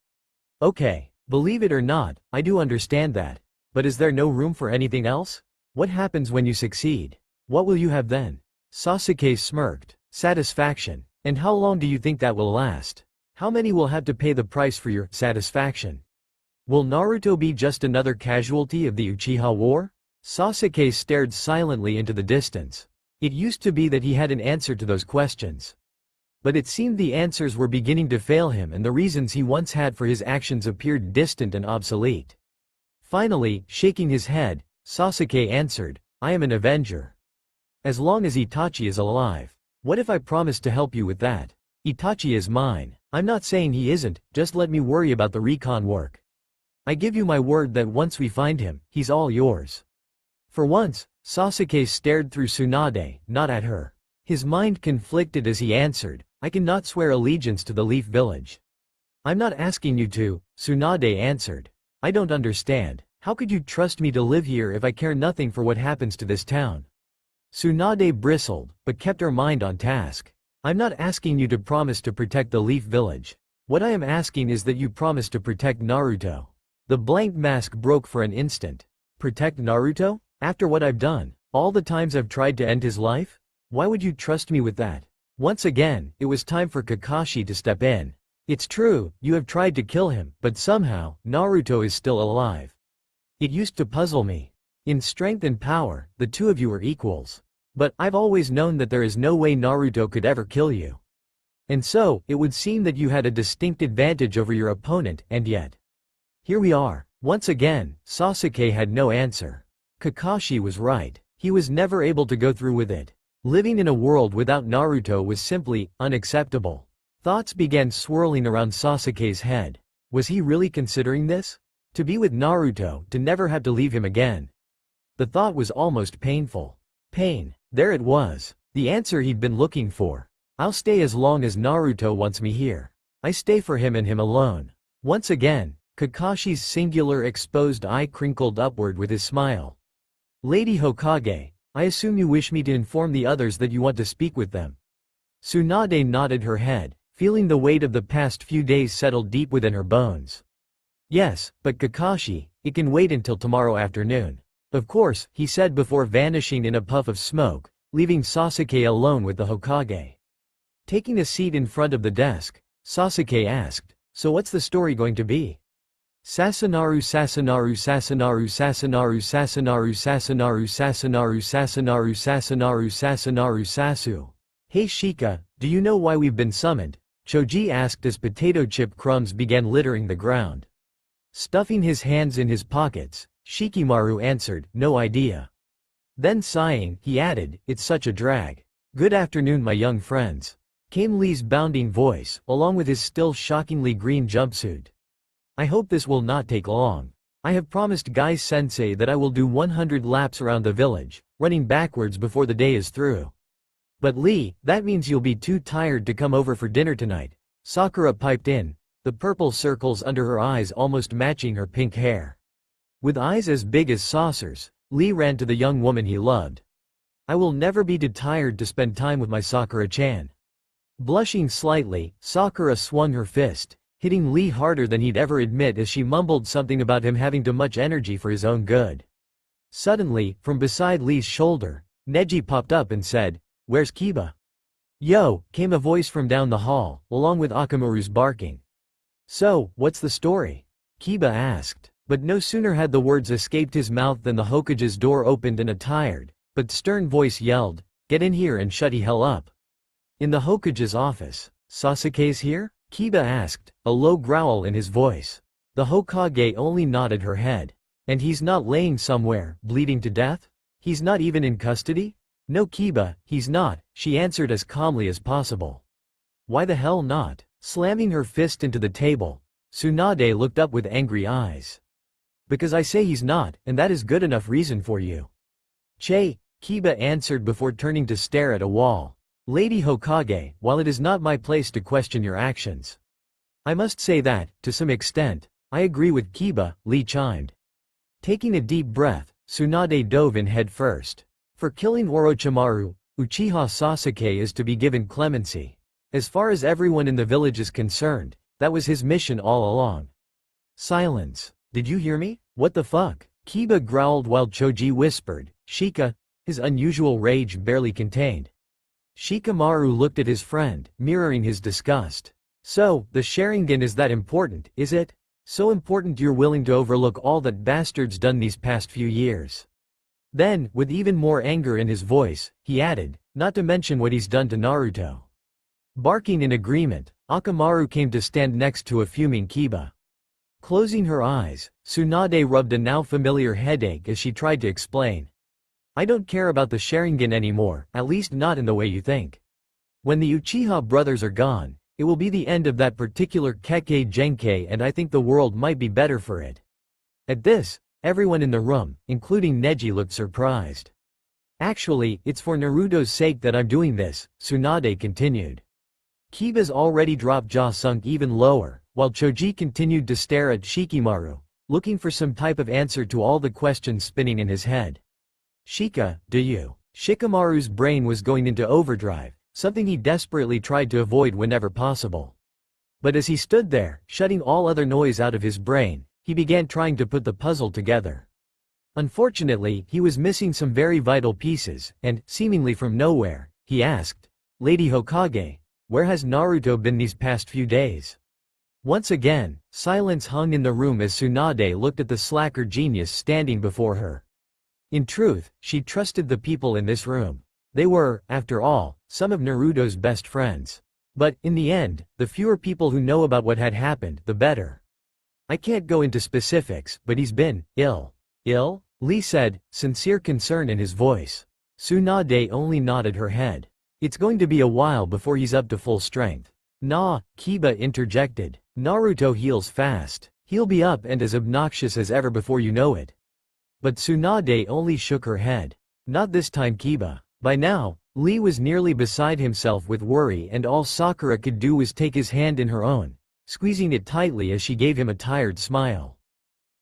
Okay, believe it or not, I do understand that. But is there no room for anything else? What happens when you succeed? What will you have then? Sasuke smirked. Satisfaction. And how long do you think that will last? How many will have to pay the price for your satisfaction? Will Naruto be just another casualty of the Uchiha War? Sasuke stared silently into the distance. It used to be that he had an answer to those questions. But it seemed the answers were beginning to fail him and the reasons he once had for his actions appeared distant and obsolete. Finally, shaking his head, Sasuke answered, I am an avenger. As long as Itachi is alive. What if I promise to help you with that? Itachi is mine. I'm not saying he isn't, just let me worry about the recon work. I give you my word that once we find him, he's all yours. For once, Sasuke stared through Tsunade, not at her. His mind conflicted as he answered, I cannot swear allegiance to the Leaf Village. I'm not asking you to, Tsunade answered. I don't understand. How could you trust me to live here if I care nothing for what happens to this town? Tsunade bristled, but kept her mind on task. I'm not asking you to promise to protect the Leaf Village. What I am asking is that you promise to protect Naruto. The blank mask broke for an instant. Protect Naruto? After what I've done? All the times I've tried to end his life? Why would you trust me with that? Once again, it was time for Kakashi to step in. It's true, you have tried to kill him, but somehow, Naruto is still alive. It used to puzzle me. In strength and power, the two of you are equals. But I've always known that there is no way Naruto could ever kill you. And so, it would seem that you had a distinct advantage over your opponent, and yet. Here we are. Once again, Sasuke had no answer. Kakashi was right. He was never able to go through with it. Living in a world without Naruto was simply unacceptable. Thoughts began swirling around Sasuke's head. Was he really considering this? To be with Naruto, to never have to leave him again. The thought was almost painful. Pain. There it was. The answer he'd been looking for. I'll stay as long as Naruto wants me here. I stay for him and him alone. Once again, Kakashi's singular exposed eye crinkled upward with his smile. Lady Hokage, I assume you wish me to inform the others that you want to speak with them. Tsunade nodded her head, feeling the weight of the past few days settle deep within her bones. Yes, but Kakashi, it can wait until tomorrow afternoon. Of course, he said before vanishing in a puff of smoke, leaving Sasuke alone with the Hokage. Taking a seat in front of the desk, Sasuke asked, so what's the story going to be? Sasanaru Sasanaru Sasanaru Sasanaru Sasanaru Sasanaru Sasanaru Sasanaru Sasanaru Sasanaru Sasu. Hey Shika, do you know why we've been summoned? Choji asked as potato chip crumbs began littering the ground. Stuffing his hands in his pockets, Shikimaru answered, no idea. Then sighing, he added, it's such a drag. Good afternoon my young friends. Came Lee's bounding voice, along with his still shockingly green jumpsuit. I hope this will not take long. I have promised Guy-sensei that I will do 100 laps around the village, running backwards before the day is through. But Lee, that means you'll be too tired to come over for dinner tonight, Sakura piped in, the purple circles under her eyes almost matching her pink hair. With eyes as big as saucers, Lee ran to the young woman he loved. I will never be too tired to spend time with my Sakura-chan. Blushing slightly, Sakura swung her fist, hitting Lee harder than he'd ever admit as she mumbled something about him having too much energy for his own good. Suddenly, from beside Lee's shoulder, Neji popped up and said, where's Kiba? Yo, came a voice from down the hall, along with Akamaru's barking. So, what's the story? Kiba asked, but no sooner had the words escaped his mouth than the Hokage's door opened and a tired, but stern voice yelled, get in here and shut the hell up. In the Hokage's office, Sasuke's here? Kiba asked, a low growl in his voice. The Hokage only nodded her head. And he's not laying somewhere, bleeding to death? He's not even in custody? No Kiba, he's not, she answered as calmly as possible. Why the hell not? Slamming her fist into the table, Tsunade looked up with angry eyes. Because I say he's not, and that is good enough reason for you. Che, Kiba answered before turning to stare at a wall. Lady Hokage, while it is not my place to question your actions, I must say that, to some extent, I agree with Kiba, Lee chimed. Taking a deep breath, Tsunade dove in head first. For killing Orochimaru, Uchiha Sasuke is to be given clemency. As far as everyone in the village is concerned, that was his mission all along. Silence. Did you hear me? What the fuck? Kiba growled while Choji whispered, Shika, his unusual rage barely contained. Shikamaru looked at his friend, mirroring his disgust. So, the Sharingan is that important, is it? So important you're willing to overlook all that bastard's done these past few years. Then, with even more anger in his voice, he added, not to mention what he's done to Naruto. Barking in agreement, Akamaru came to stand next to a fuming Kiba. Closing her eyes, Tsunade rubbed a now familiar headache as she tried to explain. I don't care about the Sharingan anymore, at least not in the way you think. When the Uchiha brothers are gone, it will be the end of that particular Kekkei Genkai and I think the world might be better for it. At this, everyone in the room, including Neji, looked surprised. Actually, it's for Naruto's sake that I'm doing this, Tsunade continued. Kiba's already dropped jaw sunk even lower, while Choji continued to stare at Shikimaru, looking for some type of answer to all the questions spinning in his head. Shika, do you? Shikamaru's brain was going into overdrive, something he desperately tried to avoid whenever possible. But as he stood there, shutting all other noise out of his brain, he began trying to put the puzzle together. Unfortunately, he was missing some very vital pieces, and, seemingly from nowhere, he asked, Lady Hokage, where has Naruto been these past few days? Once again, silence hung in the room as Tsunade looked at the slacker genius standing before her. In truth, she trusted the people in this room. They were, after all, some of Naruto's best friends. But, in the end, the fewer people who know about what had happened, the better. I can't go into specifics, but he's been ill. Ill? Lee said, sincere concern in his voice. Tsunade only nodded her head. It's going to be a while before he's up to full strength. Nah, Kiba interjected. Naruto heals fast. He'll be up and as obnoxious as ever before you know it. But Tsunade only shook her head. Not this time Kiba. By now, Lee was nearly beside himself with worry, and all Sakura could do was take his hand in her own, squeezing it tightly as she gave him a tired smile.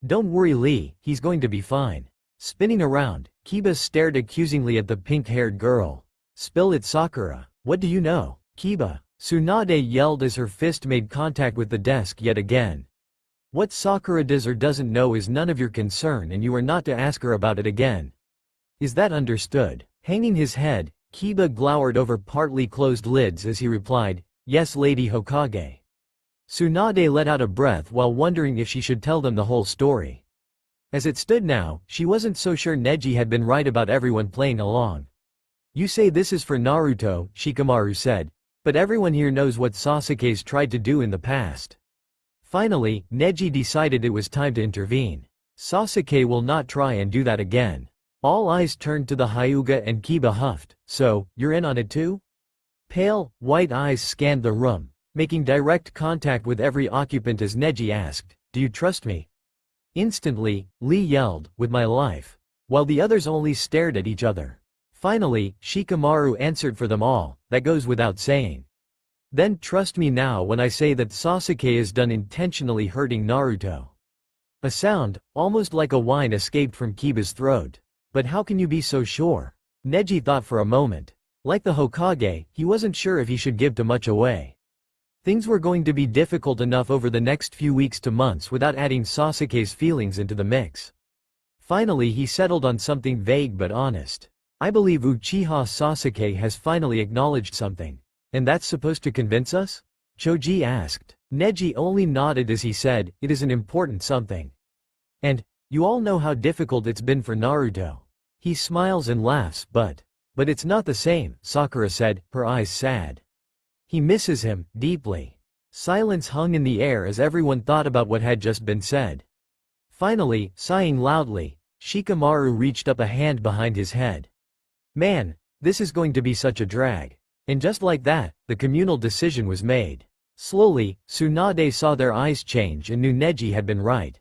"Don't worry, Lee, he's going to be fine." Spinning around, Kiba stared accusingly at the pink-haired girl. "Spill it, Sakura. What do you know?" "Kiba," Tsunade yelled as her fist made contact with the desk yet again. "What Sakura does or doesn't know is none of your concern, and you are not to ask her about it again. Is that understood?" Hanging his head, Kiba glowered over partly closed lids as he replied, "Yes, Lady Hokage." Tsunade let out a breath while wondering if she should tell them the whole story. As it stood now, she wasn't so sure Neji had been right about everyone playing along. "You say this is for Naruto," Shikamaru said, "but everyone here knows what Sasuke's tried to do in the past." Finally, Neji decided it was time to intervene. "Sasuke will not try and do that again." All eyes turned to the Hyuga and Kiba huffed, "So, you're in on it too?" Pale, white eyes scanned the room, making direct contact with every occupant as Neji asked, "Do you trust me?" Instantly, Lee yelled, "With my life," while the others only stared at each other. Finally, Shikamaru answered for them all, "That goes without saying." "Then trust me now when I say that Sasuke is done intentionally hurting Naruto." A sound, almost like a whine, escaped from Kiba's throat. "But how can you be so sure?" Neji thought for a moment. Like the Hokage, he wasn't sure if he should give too much away. Things were going to be difficult enough over the next few weeks to months without adding Sasuke's feelings into the mix. Finally he settled on something vague but honest. "I believe Uchiha Sasuke has finally acknowledged something. And that's supposed to convince us?" Choji asked. Neji only nodded as he said, "It is an important something. And, you all know how difficult it's been for Naruto. He smiles and laughs, but it's not the same," Sakura said, her eyes sad. "He misses him, deeply." Silence hung in the air as everyone thought about what had just been said. Finally, sighing loudly, Shikamaru reached up a hand behind his head. "Man, this is going to be such a drag." And just like that, the communal decision was made. Slowly, Tsunade saw their eyes change and knew Neji had been right.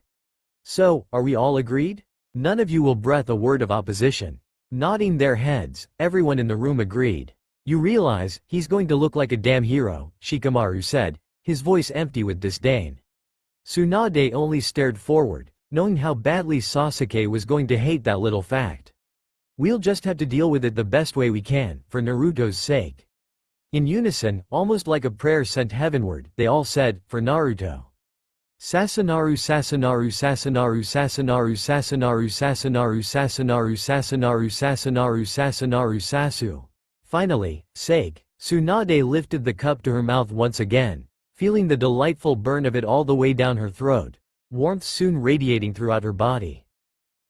"So, are we all agreed? None of you will breath a word of opposition." Nodding their heads, everyone in the room agreed. "You realize, he's going to look like a damn hero," Shikamaru said, his voice empty with disdain. Tsunade only stared forward, knowing how badly Sasuke was going to hate that little fact. "We'll just have to deal with it the best way we can, for Naruto's sake." In unison, almost like a prayer sent heavenward, they all said, "For Naruto." Sasanaru Sasanaru Sasanaru Sasanaru Sasanaru Sasanaru Sasanaru Sasanaru Sasanaru Sasanaru Sasu. Finally, sake. Tsunade lifted the cup to her mouth once again, feeling the delightful burn of it all the way down her throat, warmth soon radiating throughout her body.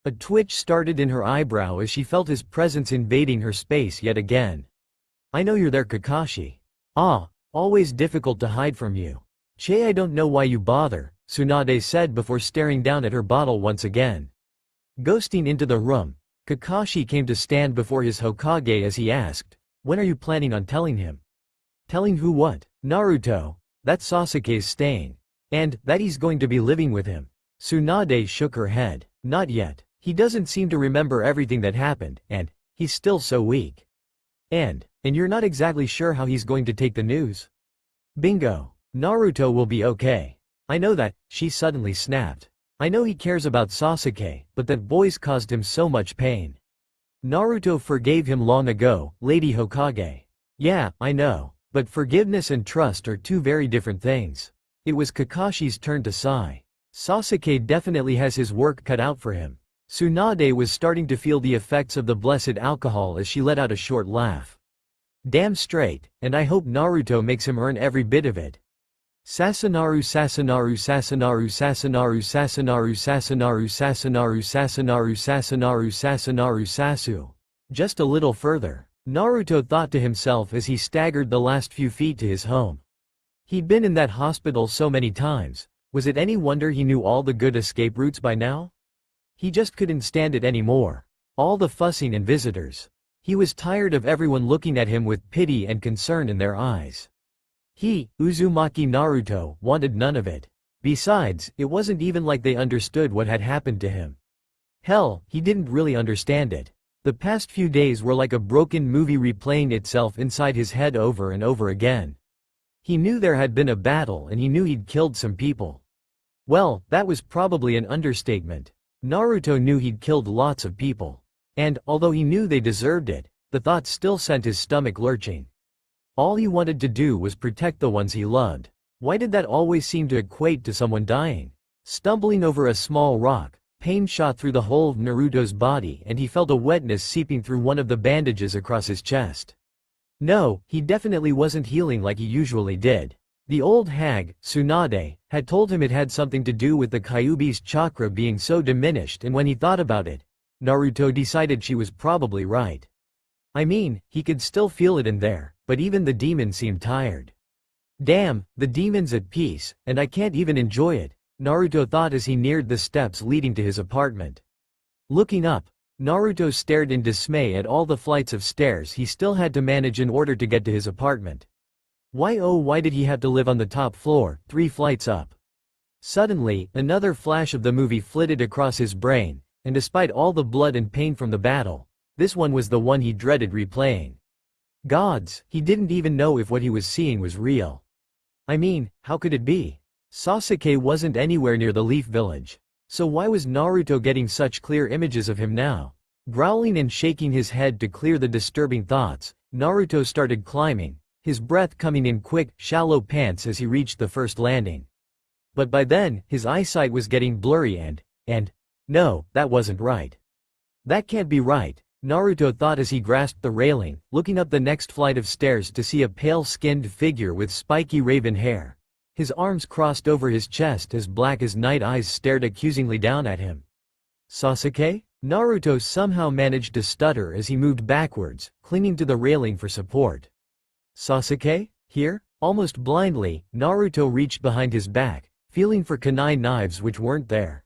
A twitch started in her eyebrow as she felt his presence invading her space yet again. "I know you're there, Kakashi. Ah, always difficult to hide from you. Che, I don't know why you bother," Tsunade said before staring down at her bottle once again. Ghosting into the room, Kakashi came to stand before his Hokage as he asked, "When are you planning on telling him?" "Telling who what?" "Naruto. That Sasuke's staying. And that he's going to be living with him." Tsunade shook her head. "Not yet. He doesn't seem to remember everything that happened, and he's still so weak. And you're not exactly sure how he's going to take the news." "Bingo. Naruto will be okay. I know that," she suddenly snapped. "I know he cares about Sasuke, but that boy's caused him so much pain. Naruto forgave him long ago, Lady Hokage." "Yeah, I know. But forgiveness and trust are two very different things." It was Kakashi's turn to sigh. Sasuke definitely has his work cut out for him. Tsunade was starting to feel the effects of the blessed alcohol as she let out a short laugh. "Damn straight, and I hope Naruto makes him earn every bit of it." Sasanaru Sasanaru Sasanaru Sasanaru Sasanaru Sasanaru Sasanaru Sasanaru Sasanaru Sasanaru Sasu. Just a little further, Naruto thought to himself as he staggered the last few feet to his home. He'd been in that hospital so many times, was it any wonder he knew all the good escape routes by now? He just couldn't stand it anymore. All the fussing and visitors. He was tired of everyone looking at him with pity and concern in their eyes. He, Uzumaki Naruto, wanted none of it. Besides, it wasn't even like they understood what had happened to him. Hell, he didn't really understand it. The past few days were like a broken movie replaying itself inside his head over and over again. He knew there had been a battle and he knew he'd killed some people. Well, that was probably an understatement. Naruto knew he'd killed lots of people. And, although he knew they deserved it, the thought still sent his stomach lurching. All he wanted to do was protect the ones he loved. Why did that always seem to equate to someone dying? Stumbling over a small rock, pain shot through the whole of Naruto's body and he felt a wetness seeping through one of the bandages across his chest. No, he definitely wasn't healing like he usually did. The old hag, Tsunade, had told him it had something to do with the Kyuubi's chakra being so diminished, and when he thought about it, Naruto decided she was probably right. I mean, he could still feel it in there, but even the demon seemed tired. Damn, the demon's at peace, and I can't even enjoy it, Naruto thought as he neared the steps leading to his apartment. Looking up, Naruto stared in dismay at all the flights of stairs he still had to manage in order to get to his apartment. Why did he have to live on the top floor, 3 flights up? Suddenly, another flash of the movie flitted across his brain, and despite all the blood and pain from the battle, this one was the one he dreaded replaying. Gods, he didn't even know if what he was seeing was real. I mean, how could it be? Sasuke wasn't anywhere near the Leaf Village. So why was Naruto getting such clear images of him now? Growling and shaking his head to clear the disturbing thoughts, Naruto started climbing, his breath coming in quick, shallow pants as he reached the first landing. But by then, his eyesight was getting blurry and, no, that wasn't right. That can't be right, Naruto thought as he grasped the railing, looking up the next flight of stairs to see a pale-skinned figure with spiky raven hair. His arms crossed over his chest as black as night eyes stared accusingly down at him. Sasuke? Naruto somehow managed to stutter as he moved backwards, clinging to the railing for support. Sasuke? Here? Almost blindly, Naruto reached behind his back, feeling for kunai knives which weren't there.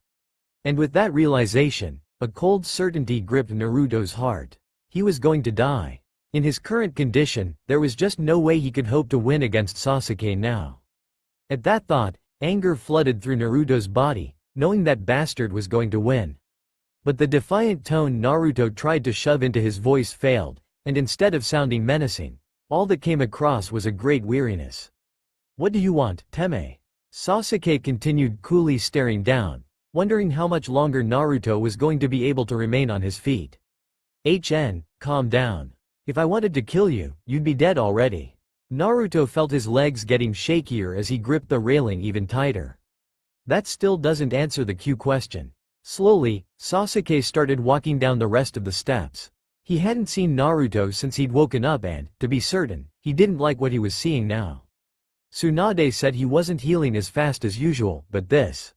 And with that realization, a cold certainty gripped Naruto's heart. He was going to die. In his current condition, there was just no way he could hope to win against Sasuke now. At that thought, anger flooded through Naruto's body, knowing that bastard was going to win. But the defiant tone Naruto tried to shove into his voice failed, and instead of sounding menacing, all that came across was a great weariness. What do you want, Teme? Sasuke continued coolly staring down, wondering how much longer Naruto was going to be able to remain on his feet. Calm down. If I wanted to kill you, you'd be dead already. Naruto felt his legs getting shakier as he gripped the railing even tighter. That still doesn't answer the Q question. Slowly, Sasuke started walking down the rest of the steps. He hadn't seen Naruto since he'd woken up and, to be certain, he didn't like what he was seeing now. Tsunade said he wasn't healing as fast as usual, but this.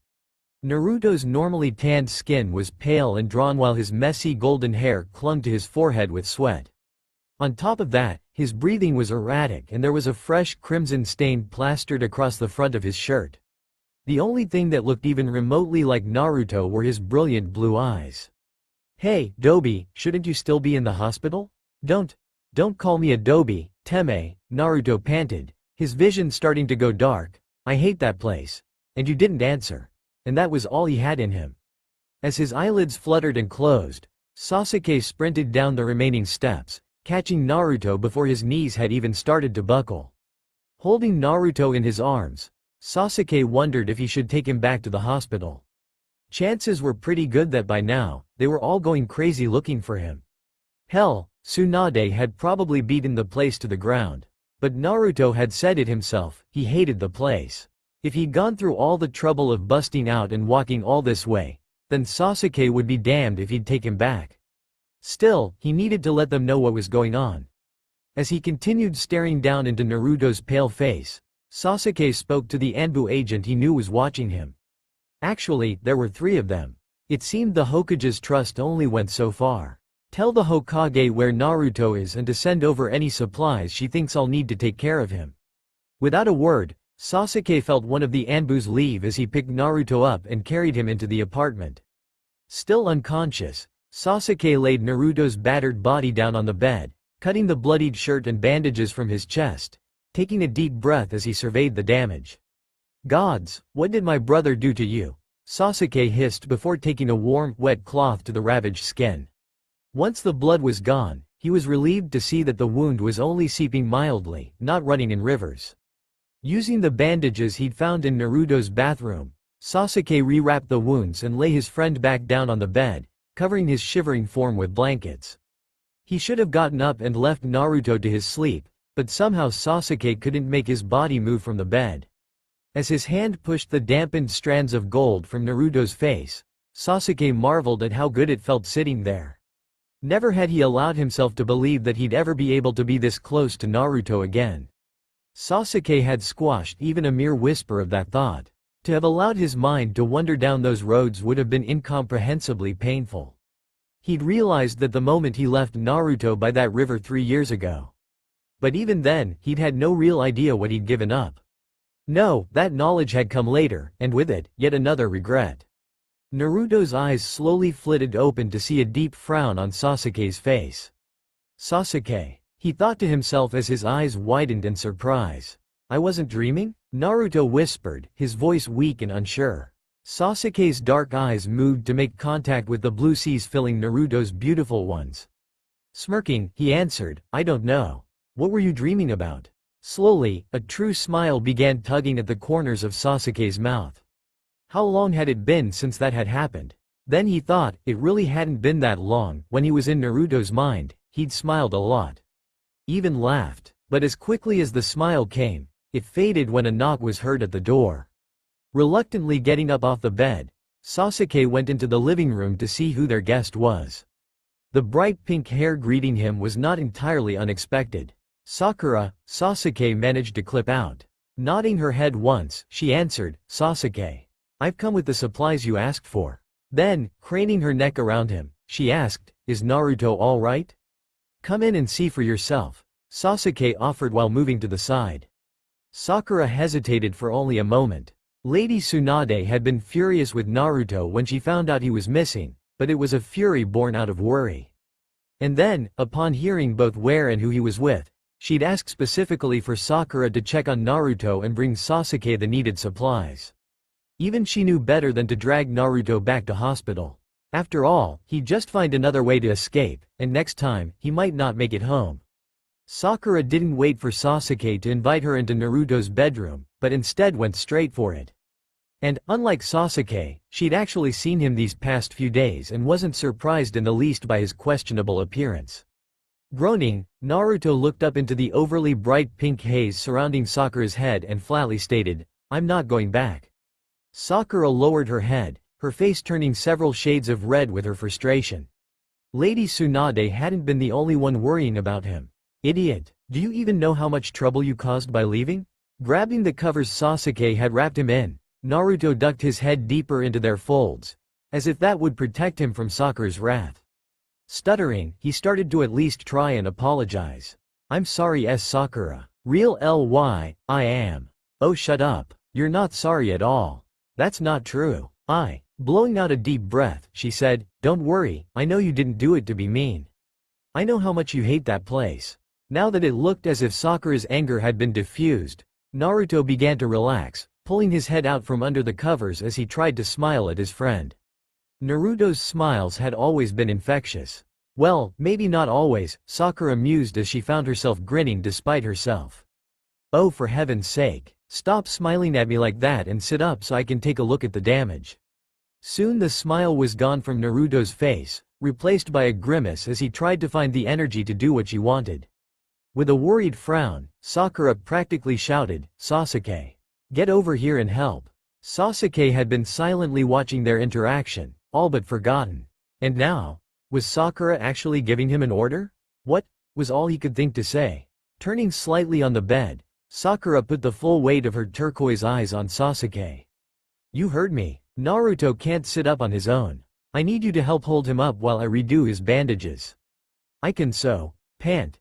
Naruto's normally tanned skin was pale and drawn while his messy golden hair clung to his forehead with sweat. On top of that, his breathing was erratic and there was a fresh crimson stain plastered across the front of his shirt. The only thing that looked even remotely like Naruto were his brilliant blue eyes. Hey, Dobi, shouldn't you still be in the hospital? Don't call me a Dobi, Teme, Naruto panted, his vision starting to go dark. I hate that place. And you didn't answer. And that was all he had in him. As his eyelids fluttered and closed, Sasuke sprinted down the remaining steps, catching Naruto before his knees had even started to buckle. Holding Naruto in his arms, Sasuke wondered if he should take him back to the hospital. Chances were pretty good that by now, they were all going crazy looking for him. Hell, Tsunade had probably beaten the place to the ground. But Naruto had said it himself, he hated the place. If he'd gone through all the trouble of busting out and walking all this way, then Sasuke would be damned if he'd take him back. Still, he needed to let them know what was going on. As he continued staring down into Naruto's pale face, Sasuke spoke to the Anbu agent he knew was watching him. Actually, there were 3 of them. It seemed the Hokage's trust only went so far. Tell the Hokage where Naruto is and to send over any supplies she thinks I'll need to take care of him. Without a word, Sasuke felt one of the Anbus leave as he picked Naruto up and carried him into the apartment. Still unconscious, Sasuke laid Naruto's battered body down on the bed, cutting the bloodied shirt and bandages from his chest, taking a deep breath as he surveyed the damage. Gods, what did my brother do to you? Sasuke hissed before taking a warm, wet cloth to the ravaged skin. Once the blood was gone, he was relieved to see that the wound was only seeping mildly, not running in rivers. Using the bandages he'd found in Naruto's bathroom, Sasuke rewrapped the wounds and lay his friend back down on the bed, covering his shivering form with blankets. He should have gotten up and left Naruto to his sleep, but somehow Sasuke couldn't make his body move from the bed. As his hand pushed the dampened strands of gold from Naruto's face, Sasuke marveled at how good it felt sitting there. Never had he allowed himself to believe that he'd ever be able to be this close to Naruto again. Sasuke had squashed even a mere whisper of that thought. To have allowed his mind to wander down those roads would have been incomprehensibly painful. He'd realized that the moment he left Naruto by that river 3 years ago. But even then, he'd had no real idea what he'd given up. No, that knowledge had come later, and with it, yet another regret. Naruto's eyes slowly flitted open to see a deep frown on Sasuke's face. Sasuke, he thought to himself as his eyes widened in surprise. I wasn't dreaming? Naruto whispered, his voice weak and unsure. Sasuke's dark eyes moved to make contact with the blue seas filling Naruto's beautiful ones. Smirking, he answered, I don't know. What were you dreaming about? Slowly, a true smile began tugging at the corners of Sasuke's mouth. How long had it been since that had happened? Then he thought, it really hadn't been that long. When he was in Naruto's mind, he'd smiled a lot. Even laughed. But as quickly as the smile came, it faded when a knock was heard at the door. Reluctantly getting up off the bed, Sasuke went into the living room to see who their guest was. The bright pink hair greeting him was not entirely unexpected. Sakura, Sasuke managed to clip out. Nodding her head once, she answered, Sasuke. I've come with the supplies you asked for. Then, craning her neck around him, she asked, is Naruto all right? Come in and see for yourself, Sasuke offered while moving to the side. Sakura hesitated for only a moment. Lady Tsunade had been furious with Naruto when she found out he was missing, but it was a fury born out of worry. And then, upon hearing both where and who he was with, she'd asked specifically for Sakura to check on Naruto and bring Sasuke the needed supplies. Even she knew better than to drag Naruto back to hospital. After all, he'd just find another way to escape, and next time, he might not make it home. Sakura didn't wait for Sasuke to invite her into Naruto's bedroom, but instead went straight for it. And, unlike Sasuke, she'd actually seen him these past few days and wasn't surprised in the least by his questionable appearance. Groaning, Naruto looked up into the overly bright pink haze surrounding Sakura's head and flatly stated, I'm not going back. Sakura lowered her head, her face turning several shades of red with her frustration. Lady Tsunade hadn't been the only one worrying about him. Idiot, do you even know how much trouble you caused by leaving? Grabbing the covers Sasuke had wrapped him in, Naruto ducked his head deeper into their folds, as if that would protect him from Sakura's wrath. Stuttering, he started to at least try and apologize. I'm sorry Sakura. Real ly, I am. Oh shut up. You're not sorry at all. That's not true. Blowing out a deep breath, she said, don't worry, I know you didn't do it to be mean. I know how much you hate that place. Now that it looked as if Sakura's anger had been diffused, Naruto began to relax, pulling his head out from under the covers as he tried to smile at his friend. Naruto's smiles had always been infectious. Well, maybe not always, Sakura mused as she found herself grinning despite herself. Oh, for heaven's sake, stop smiling at me like that and sit up so I can take a look at the damage. Soon the smile was gone from Naruto's face, replaced by a grimace as he tried to find the energy to do what she wanted. With a worried frown, Sakura practically shouted, Sasuke. Get over here and help. Sasuke had been silently watching their interaction, all but forgotten. And now, was Sakura actually giving him an order? What, was all he could think to say. Turning slightly on the bed, Sakura put the full weight of her turquoise eyes on Sasuke. You heard me. Naruto can't sit up on his own. I need you to help hold him up while I redo his bandages. I can sew. Pant.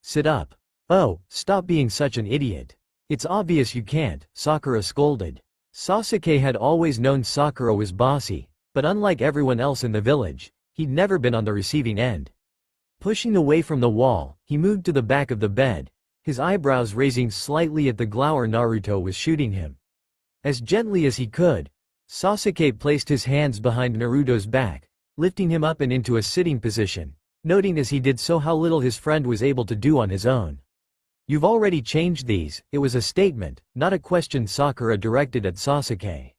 Sit up. Oh, stop being such an idiot. It's obvious you can't, Sakura scolded. Sasuke had always known Sakura was bossy, but unlike everyone else in the village, he'd never been on the receiving end. Pushing away from the wall, he moved to the back of the bed, his eyebrows raising slightly at the glower Naruto was shooting him. As gently as he could, Sasuke placed his hands behind Naruto's back, lifting him up and into a sitting position, noting as he did so how little his friend was able to do on his own. "You've already changed these," it was a statement, not a question Sakura directed at Sasuke.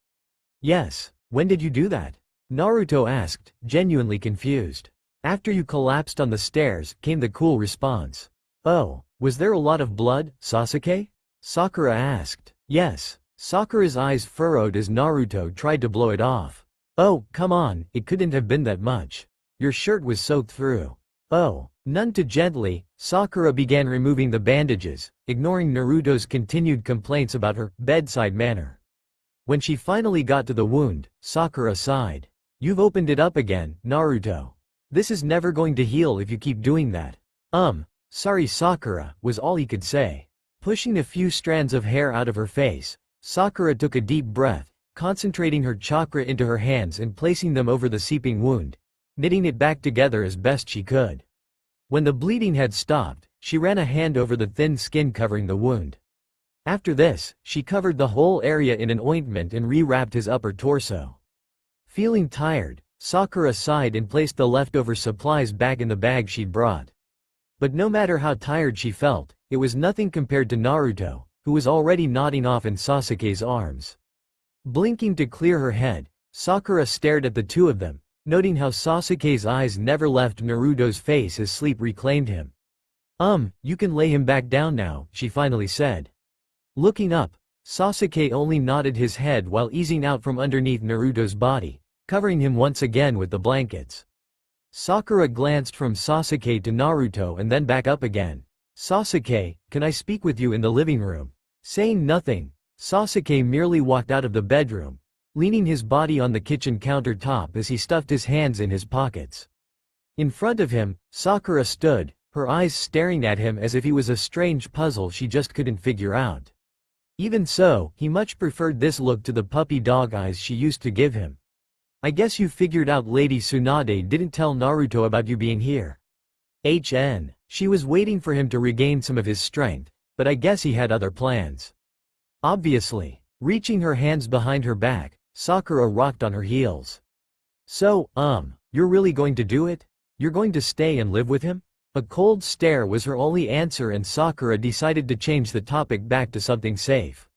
"Yes, when did you do that?" Naruto asked, genuinely confused. "After you collapsed on the stairs," came the cool response. "Oh, was there a lot of blood, Sasuke?" Sakura asked. "Yes." Sakura's eyes furrowed as Naruto tried to blow it off. "Oh, come on, it couldn't have been that much. Your shirt was soaked through." "Oh." None too gently, Sakura began removing the bandages, ignoring Naruto's continued complaints about her bedside manner. When she finally got to the wound, Sakura sighed. "You've opened it up again, Naruto. This is never going to heal if you keep doing that." Sorry Sakura," was all he could say. Pushing a few strands of hair out of her face, Sakura took a deep breath, concentrating her chakra into her hands and placing them over the seeping wound, knitting it back together as best she could. When the bleeding had stopped, she ran a hand over the thin skin covering the wound. After this, she covered the whole area in an ointment and re-wrapped his upper torso. Feeling tired, Sakura sighed and placed the leftover supplies back in the bag she'd brought. But no matter how tired she felt, it was nothing compared to Naruto, who was already nodding off in Sasuke's arms. Blinking to clear her head, Sakura stared at the two of them, noting how Sasuke's eyes never left Naruto's face as sleep reclaimed him. You can lay him back down now," she finally said. Looking up, Sasuke only nodded his head while easing out from underneath Naruto's body, covering him once again with the blankets. Sakura glanced from Sasuke to Naruto and then back up again. "Sasuke, can I speak with you in the living room?" Saying nothing, Sasuke merely walked out of the bedroom, leaning his body on the kitchen countertop as he stuffed his hands in his pockets. In front of him, Sakura stood, her eyes staring at him as if he was a strange puzzle she just couldn't figure out. Even so, he much preferred this look to the puppy dog eyes she used to give him. "I guess you figured out Lady Tsunade didn't tell Naruto about you being here." She was waiting for him to regain some of his strength, but I guess he had other plans. Obviously. Reaching her hands behind her back, Sakura rocked on her heels. "So, you're really going to do it? You're going to stay and live with him?" A cold stare was her only answer and Sakura decided to change the topic back to something safe.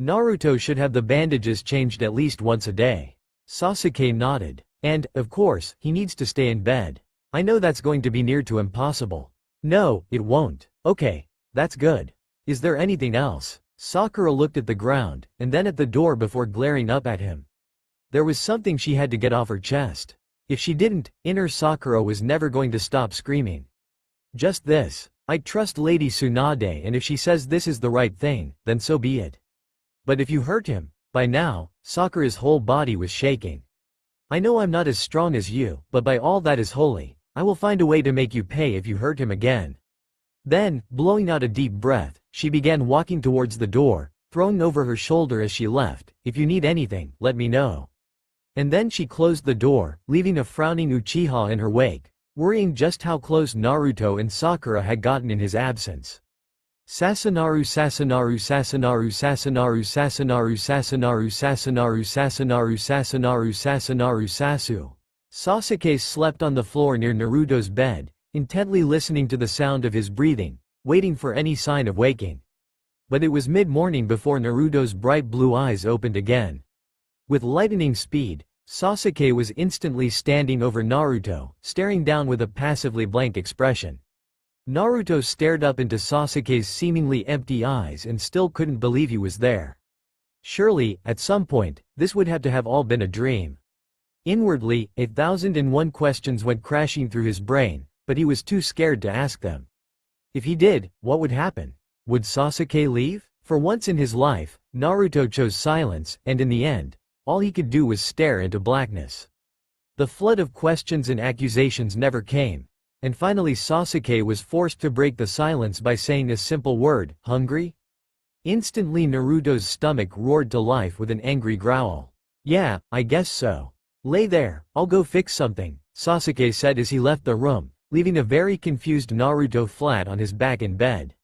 "Naruto should have the bandages changed at least once a day." Sasuke nodded. "And, of course, he needs to stay in bed. I know that's going to be near to impossible." "No, it won't." "Okay, that's good. Is there anything else?" Sakura looked at the ground, and then at the door before glaring up at him. There was something she had to get off her chest. If she didn't, inner Sakura was never going to stop screaming. "Just this. I trust Lady Tsunade and if she says this is the right thing, then so be it. But if you hurt him..." By now, Sakura's whole body was shaking. "I know I'm not as strong as you, but by all that is holy, I will find a way to make you pay if you hurt him again." Then, blowing out a deep breath, she began walking towards the door, throwing over her shoulder as she left, "If you need anything, let me know." And then she closed the door, leaving a frowning Uchiha in her wake, worrying just how close Naruto and Sakura had gotten in his absence. Sasanaru Sasanaru Sasanaru Sasanaru Sasanaru Sasanaru Sasanaru Sasanaru Sasanaru Sasanaru Sasu. Sasuke slept on the floor near Naruto's bed, intently listening to the sound of his breathing, waiting for any sign of waking. But it was mid-morning before Naruto's bright blue eyes opened again. With lightning speed, Sasuke was instantly standing over Naruto, staring down with a passively blank expression. Naruto stared up into Sasuke's seemingly empty eyes and still couldn't believe he was there. Surely, at some point, this would have to have all been a dream. Inwardly, 1,001 questions went crashing through his brain, but he was too scared to ask them. If he did, what would happen? Would Sasuke leave? For once in his life, Naruto chose silence, and in the end, all he could do was stare into blackness. The flood of questions and accusations never came, and finally Sasuke was forced to break the silence by saying a simple word, "Hungry?" Instantly Naruto's stomach roared to life with an angry growl. "Yeah, I guess so. Lay there, I'll go fix something," Sasuke said as he left the room, leaving a very confused Naruto flat on his back in bed.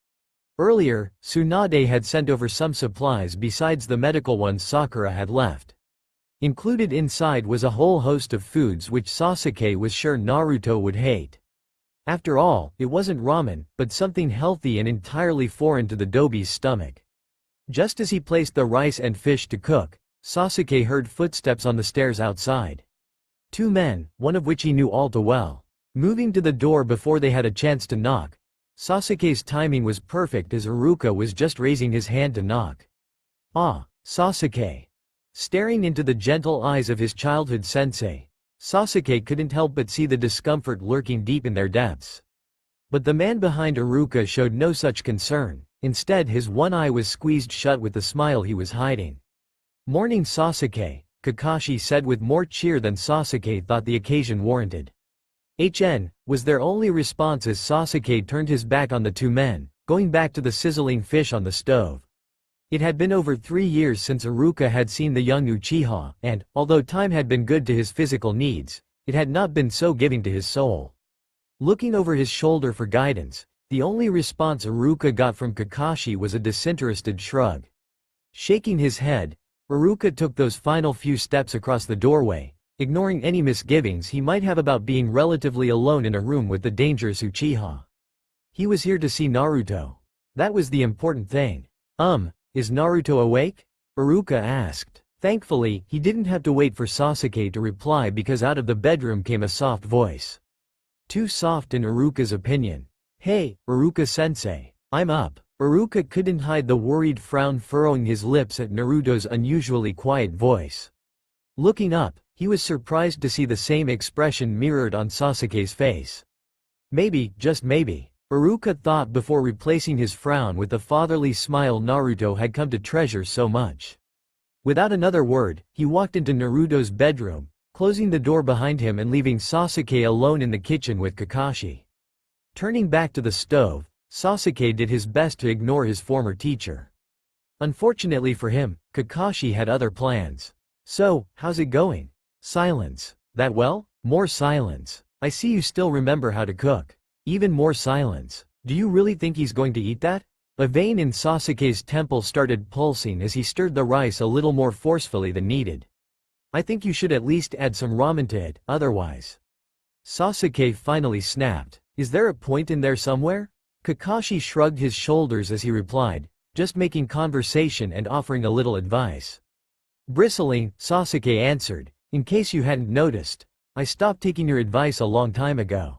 Earlier, Tsunade had sent over some supplies besides the medical ones Sakura had left. Included inside was a whole host of foods which Sasuke was sure Naruto would hate. After all, it wasn't ramen, but something healthy and entirely foreign to the Dobi's stomach. Just as he placed the rice and fish to cook, Sasuke heard footsteps on the stairs outside. Two men, one of which he knew all too well. Moving to the door before they had a chance to knock, Sasuke's timing was perfect as Iruka was just raising his hand to knock. "Ah, Sasuke." Staring into the gentle eyes of his childhood sensei, Sasuke couldn't help but see the discomfort lurking deep in their depths. But the man behind Iruka showed no such concern. Instead, his one eye was squeezed shut with the smile he was hiding. "Morning, Sasuke," Kakashi said with more cheer than Sasuke thought the occasion warranted. Was their only response as Sasuke turned his back on the two men, going back to the sizzling fish on the stove. It had been over 3 years since Iruka had seen the young Uchiha, and, although time had been good to his physical needs, it had not been so giving to his soul. Looking over his shoulder for guidance, the only response Iruka got from Kakashi was a disinterested shrug. Shaking his head, Iruka took those final few steps across the doorway, ignoring any misgivings he might have about being relatively alone in a room with the dangerous Uchiha. He was here to see Naruto. That was the important thing. Is Naruto awake?" Iruka asked. Thankfully, he didn't have to wait for Sasuke to reply because out of the bedroom came a soft voice. Too soft in Iruka's opinion. "Hey, Iruka-sensei, I'm up." Iruka couldn't hide the worried frown furrowing his lips at Naruto's unusually quiet voice. Looking up, he was surprised to see the same expression mirrored on Sasuke's face. Maybe, just maybe, Iruka thought before replacing his frown with the fatherly smile Naruto had come to treasure so much. Without another word, he walked into Naruto's bedroom, closing the door behind him and leaving Sasuke alone in the kitchen with Kakashi. Turning back to the stove, Sasuke did his best to ignore his former teacher. Unfortunately for him, Kakashi had other plans. "So, how's it going?" Silence. "That well?" More silence. "I see you still remember how to cook." Even more silence. "Do you really think he's going to eat that?" A vein in Sasuke's temple started pulsing as he stirred the rice a little more forcefully than needed. "I think you should at least add some ramen to it, otherwise." Sasuke finally snapped. "Is there a point in there somewhere?" Kakashi shrugged his shoulders as he replied, just making conversation and offering a little advice. Bristling, Sasuke answered, "In case you hadn't noticed, I stopped taking your advice a long time ago."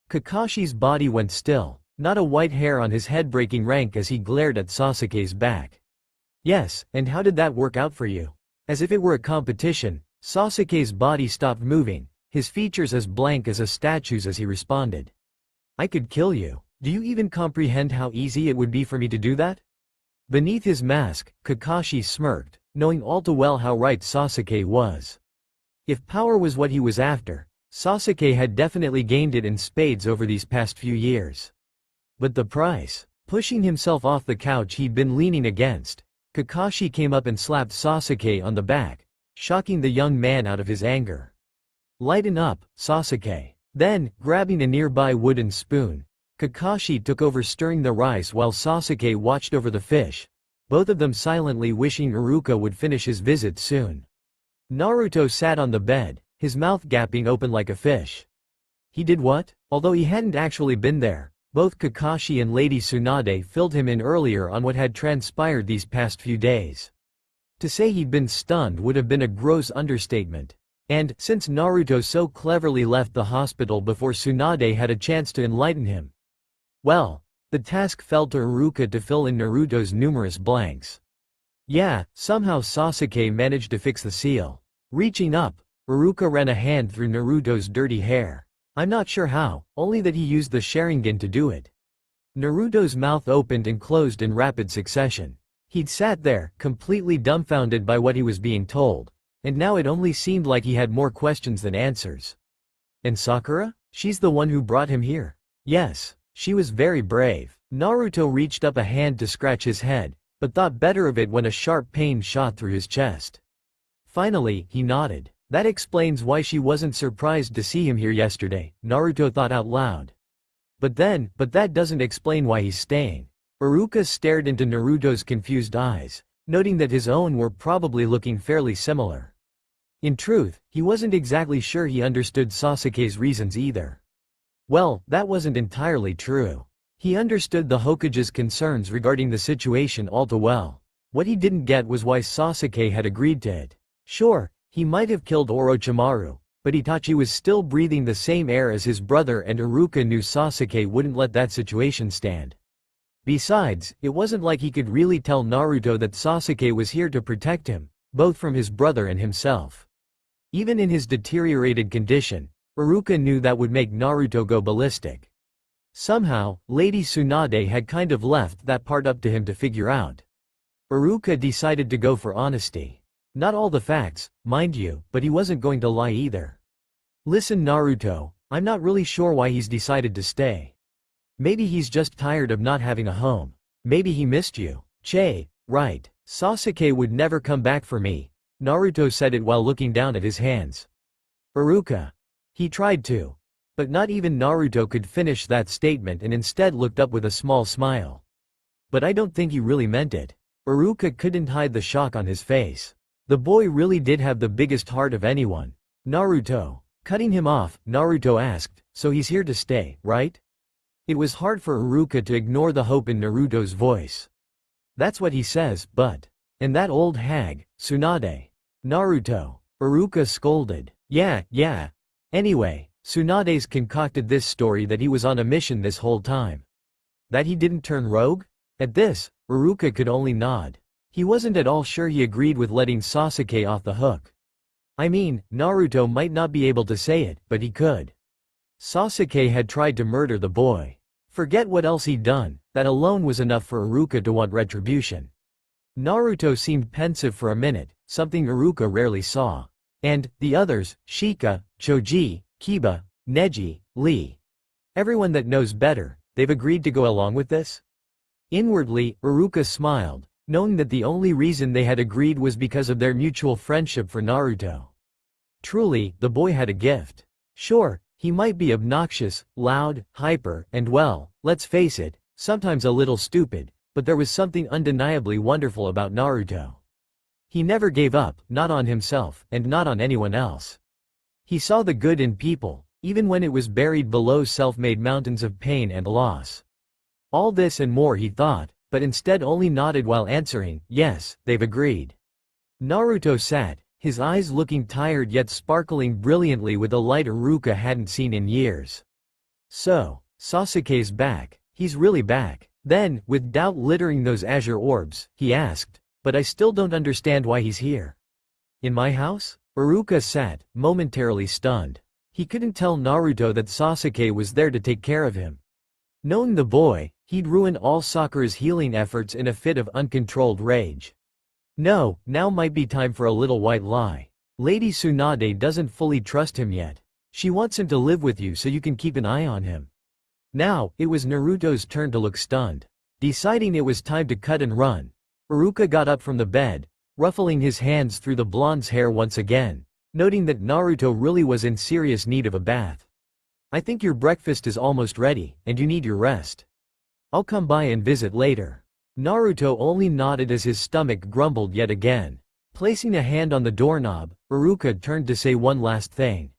Kakashi's body went still, not a white hair on his head breaking rank as he glared at Sasuke's back. "Yes, and how did that work out for you?" As if it were a competition, Sasuke's body stopped moving, his features as blank as a statue's as he responded. "I could kill you. Do you even comprehend how easy it would be for me to do that?" Beneath his mask, Kakashi smirked, knowing all too well how right Sasuke was. If power was what he was after, Sasuke had definitely gained it in spades over these past few years. But the price? Pushing himself off the couch he'd been leaning against, Kakashi came up and slapped Sasuke on the back, shocking the young man out of his anger. "Lighten up, Sasuke." Then, grabbing a nearby wooden spoon, Kakashi took over stirring the rice while Sasuke watched over the fish, both of them silently wishing Iruka would finish his visit soon. Naruto sat on the bed, his mouth gaping open like a fish. He did what? Although he hadn't actually been there, both Kakashi and Lady Tsunade filled him in earlier on what had transpired these past few days. To say he'd been stunned would have been a gross understatement. And, since Naruto so cleverly left the hospital before Tsunade had a chance to enlighten him, well, the task fell to Iruka to fill in Naruto's numerous blanks. Yeah, somehow Sasuke managed to fix the seal. Reaching up, Iruka ran a hand through Naruto's dirty hair. I'm not sure how, only that he used the Sharingan to do it. Naruto's mouth opened and closed in rapid succession. He'd sat there, completely dumbfounded by what he was being told, and now it only seemed like he had more questions than answers. And Sakura? She's the one who brought him here. Yes, she was very brave. Naruto reached up a hand to scratch his head, but thought better of it when a sharp pain shot through his chest. Finally, he nodded. That explains why she wasn't surprised to see him here yesterday, Naruto thought out loud. But that doesn't explain why he's staying. Iruka stared into Naruto's confused eyes, noting that his own were probably looking fairly similar. In truth, he wasn't exactly sure he understood Sasuke's reasons either. Well, that wasn't entirely true. He understood the Hokage's concerns regarding the situation all too well. What he didn't get was why Sasuke had agreed to it. Sure, he might have killed Orochimaru, but Itachi was still breathing the same air as his brother and Iruka knew Sasuke wouldn't let that situation stand. Besides, it wasn't like he could really tell Naruto that Sasuke was here to protect him, both from his brother and himself. Even in his deteriorated condition, Iruka knew that would make Naruto go ballistic. Somehow, Lady Tsunade had kind of left that part up to him to figure out. Iruka decided to go for honesty. Not all the facts, mind you, but he wasn't going to lie either. Listen Naruto, I'm not really sure why he's decided to stay. Maybe he's just tired of not having a home. Maybe he missed you. Che, right. Sasuke would never come back for me. Naruto said it while looking down at his hands. Iruka. He tried to. But not even Naruto could finish that statement and instead looked up with a small smile. But I don't think he really meant it. Iruka couldn't hide the shock on his face. The boy really did have the biggest heart of anyone. Naruto. Cutting him off, Naruto asked, so he's here to stay, right? It was hard for Iruka to ignore the hope in Naruto's voice. That's what he says, but. And that old hag, Tsunade. Naruto. Iruka scolded. Yeah. Anyway, Tsunade's concocted this story that he was on a mission this whole time. That he didn't turn rogue? At this, Iruka could only nod. He wasn't at all sure he agreed with letting Sasuke off the hook. I mean, Naruto might not be able to say it, but he could. Sasuke had tried to murder the boy. Forget what else he'd done, that alone was enough for Iruka to want retribution. Naruto seemed pensive for a minute, something Iruka rarely saw. And, the others, Shika, Choji, Kiba, Neji, Lee. Everyone that knows better, they've agreed to go along with this? Inwardly, Iruka smiled, knowing that the only reason they had agreed was because of their mutual friendship for Naruto. Truly, the boy had a gift. Sure, he might be obnoxious, loud, hyper, and well, let's face it, sometimes a little stupid, but there was something undeniably wonderful about Naruto. He never gave up, not on himself, and not on anyone else. He saw the good in people, even when it was buried below self-made mountains of pain and loss. All this and more he thought, but instead only nodded while answering, yes, they've agreed. Naruto sat, his eyes looking tired yet sparkling brilliantly with a light Iruka hadn't seen in years. So, Sasuke's back, he's really back. Then, with doubt littering those azure orbs, he asked, but I still don't understand why he's here. In my house? Iruka sat, momentarily stunned. He couldn't tell Naruto that Sasuke was there to take care of him. Knowing the boy, he'd ruin all Sakura's healing efforts in a fit of uncontrolled rage. No, now might be time for a little white lie. Lady Tsunade doesn't fully trust him yet. She wants him to live with you so you can keep an eye on him. Now, it was Naruto's turn to look stunned. Deciding it was time to cut and run, Iruka got up from the bed, ruffling his hands through the blonde's hair once again, noting that Naruto really was in serious need of a bath. I think your breakfast is almost ready, and you need your rest. I'll come by and visit later. Naruto only nodded as his stomach grumbled yet again. Placing a hand on the doorknob, Iruka turned to say one last thing.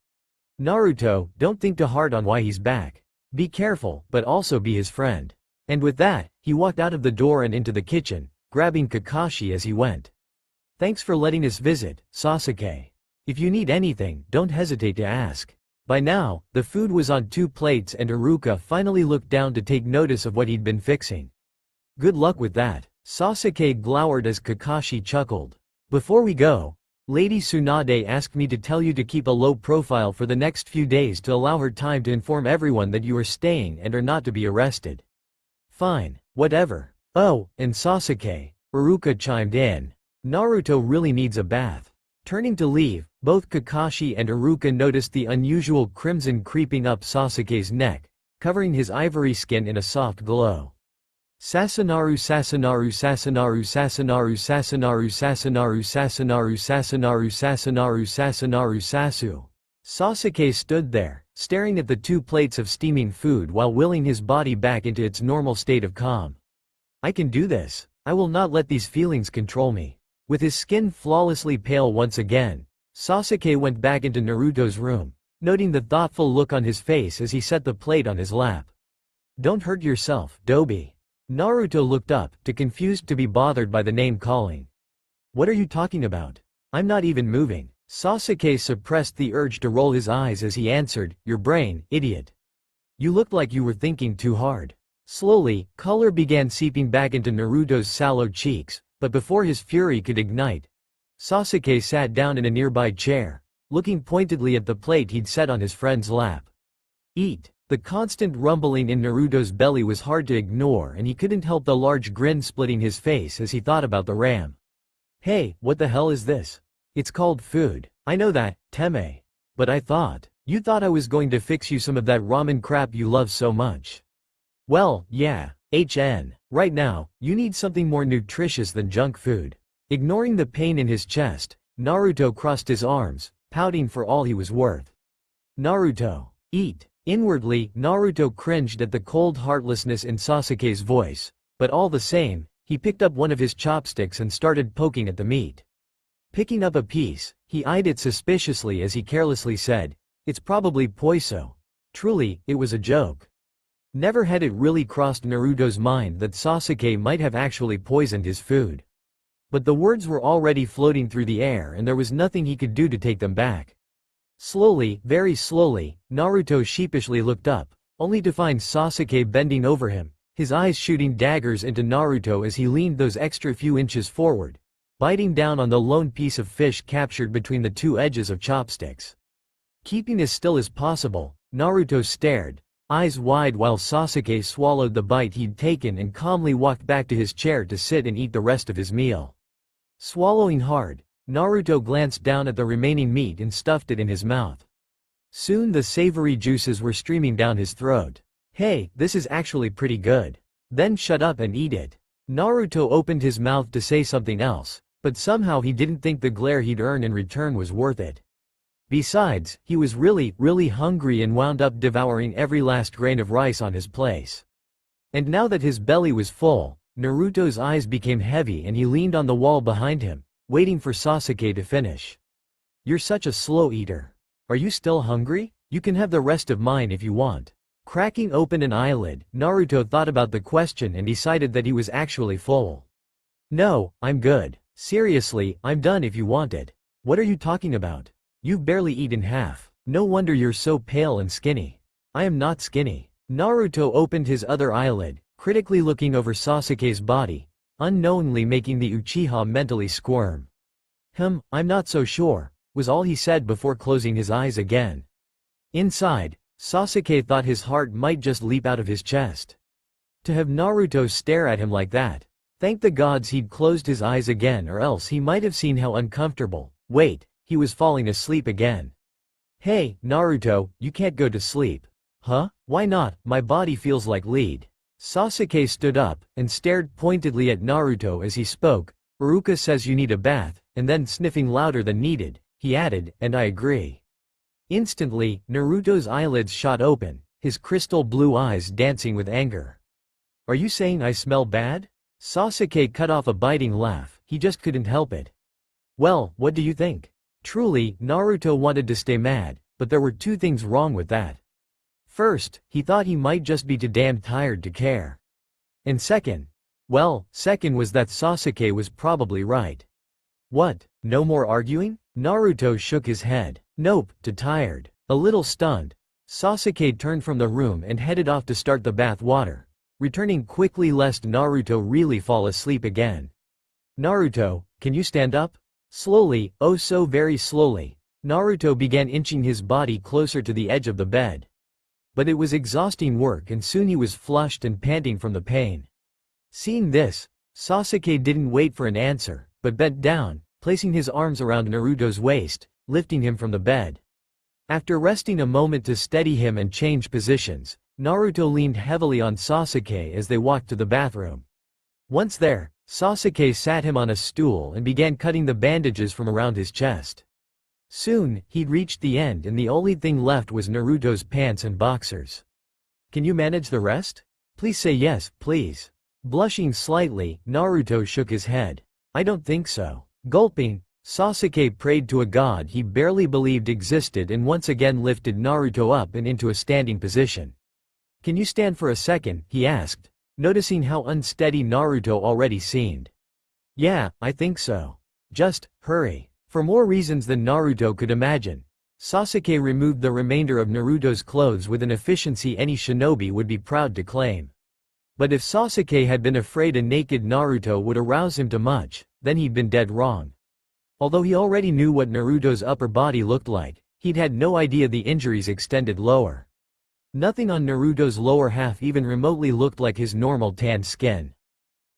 Naruto, don't think too hard on why he's back. Be careful, but also be his friend. And with that, he walked out of the door and into the kitchen, grabbing Kakashi as he went. Thanks for letting us visit, Sasuke. If you need anything, don't hesitate to ask. By now, the food was on 2 plates and Iruka finally looked down to take notice of what he'd been fixing. Good luck with that. Sasuke glowered as Kakashi chuckled. Before we go, Lady Tsunade asked me to tell you to keep a low profile for the next few days to allow her time to inform everyone that you are staying and are not to be arrested. Fine, whatever. Oh, and Sasuke, Iruka chimed in. Naruto really needs a bath. Turning to leave, both Kakashi and Iruka noticed the unusual crimson creeping up Sasuke's neck, covering his ivory skin in a soft glow. Sasanaru Sasanaru Sasanaru Sasanaru Sasanaru Sasanaru Sasanaru Sasanaru Sasanaru Sasanaru Sasu. Sasuke stood there, staring at the 2 plates of steaming food while willing his body back into its normal state of calm. I can do this. I will not let these feelings control me. With his skin flawlessly pale once again, Sasuke went back into Naruto's room, noting the thoughtful look on his face as he set the plate on his lap. Don't hurt yourself, Dobi. Naruto looked up, too confused to be bothered by the name calling. What are you talking about? I'm not even moving. Sasuke suppressed the urge to roll his eyes as he answered, your brain, idiot. You looked like you were thinking too hard. Slowly, color began seeping back into Naruto's sallow cheeks, but before his fury could ignite, Sasuke sat down in a nearby chair, looking pointedly at the plate he'd set on his friend's lap. Eat. The constant rumbling in Naruto's belly was hard to ignore, and he couldn't help the large grin splitting his face as he thought about the ram. Hey, what the hell is this? It's called food. I know that, Teme. But you thought I was going to fix you some of that ramen crap you love so much. Well, yeah, right now, you need something more nutritious than junk food. Ignoring the pain in his chest, Naruto crossed his arms, pouting for all he was worth. Naruto, eat. Inwardly, Naruto cringed at the cold heartlessness in Sasuke's voice, but all the same, he picked up one of his chopsticks and started poking at the meat. Picking up a piece, he eyed it suspiciously as he carelessly said, it's probably poiso. Truly, it was a joke. Never had it really crossed Naruto's mind that Sasuke might have actually poisoned his food. But the words were already floating through the air and there was nothing he could do to take them back. Slowly, very slowly, Naruto sheepishly looked up, only to find Sasuke bending over him, his eyes shooting daggers into Naruto as he leaned those extra few inches forward, biting down on the lone piece of fish captured between the two edges of chopsticks. Keeping as still as possible, Naruto stared, eyes wide while Sasuke swallowed the bite he'd taken and calmly walked back to his chair to sit and eat the rest of his meal. Swallowing hard, Naruto glanced down at the remaining meat and stuffed it in his mouth. Soon the savory juices were streaming down his throat. Hey, this is actually pretty good. Then shut up and eat it. Naruto opened his mouth to say something else, but somehow he didn't think the glare he'd earn in return was worth it. Besides, he was really hungry and wound up devouring every last grain of rice on his plate. And now that his belly was full, Naruto's eyes became heavy and he leaned on the wall behind him, waiting for Sasuke to finish. You're such a slow eater. Are you still hungry? You can have the rest of mine if you want. Cracking open an eyelid, Naruto thought about the question and decided that he was actually full. No, I'm good. Seriously, I'm done if you want it. What are you talking about? You've barely eaten half. No wonder you're so pale and skinny. I am not skinny. Naruto opened his other eyelid, critically looking over Sasuke's body, unknowingly making the Uchiha mentally squirm. I'm not so sure, was all he said before closing his eyes again. Inside, Sasuke thought his heart might just leap out of his chest. To have Naruto stare at him like that. Thank the gods he'd closed his eyes again, or else he might have seen how uncomfortable. Wait, he was falling asleep again. Hey, Naruto, you can't go to sleep. Huh? Why not? My body feels like lead. Sasuke stood up and stared pointedly at Naruto as he spoke. Iruka says you need a bath, and then sniffing louder than needed, he added, and I agree. Instantly, Naruto's eyelids shot open, his crystal blue eyes dancing with anger. Are you saying I smell bad? Sasuke cut off a biting laugh, he just couldn't help it. Well, what do you think? Truly, Naruto wanted to stay mad, but there were two things wrong with that. First, he thought he might just be too damn tired to care. And second was that Sasuke was probably right. What, no more arguing? Naruto shook his head. Nope, too tired. A little stunned, Sasuke turned from the room and headed off to start the bath water, returning quickly lest Naruto really fall asleep again. Naruto, can you stand up? Slowly, oh so very slowly, Naruto began inching his body closer to the edge of the bed. But it was exhausting work and soon he was flushed and panting from the pain. Seeing this, Sasuke didn't wait for an answer, but bent down, placing his arms around Naruto's waist, lifting him from the bed. After resting a moment to steady him and change positions, Naruto leaned heavily on Sasuke as they walked to the bathroom. Once there, Sasuke sat him on a stool and began cutting the bandages from around his chest. Soon, he'd reached the end and the only thing left was Naruto's pants and boxers. Can you manage the rest? Please say yes, please. Blushing slightly, Naruto shook his head. I don't think so. Gulping, Sasuke prayed to a god he barely believed existed and once again lifted Naruto up and into a standing position. "Can you stand for a second?" he asked, noticing how unsteady Naruto already seemed. "Yeah, I think so. Just, hurry." For more reasons than Naruto could imagine, Sasuke removed the remainder of Naruto's clothes with an efficiency any shinobi would be proud to claim. But if Sasuke had been afraid a naked Naruto would arouse him to much, then he'd been dead wrong. Although he already knew what Naruto's upper body looked like, he'd had no idea the injuries extended lower. Nothing on Naruto's lower half even remotely looked like his normal tanned skin.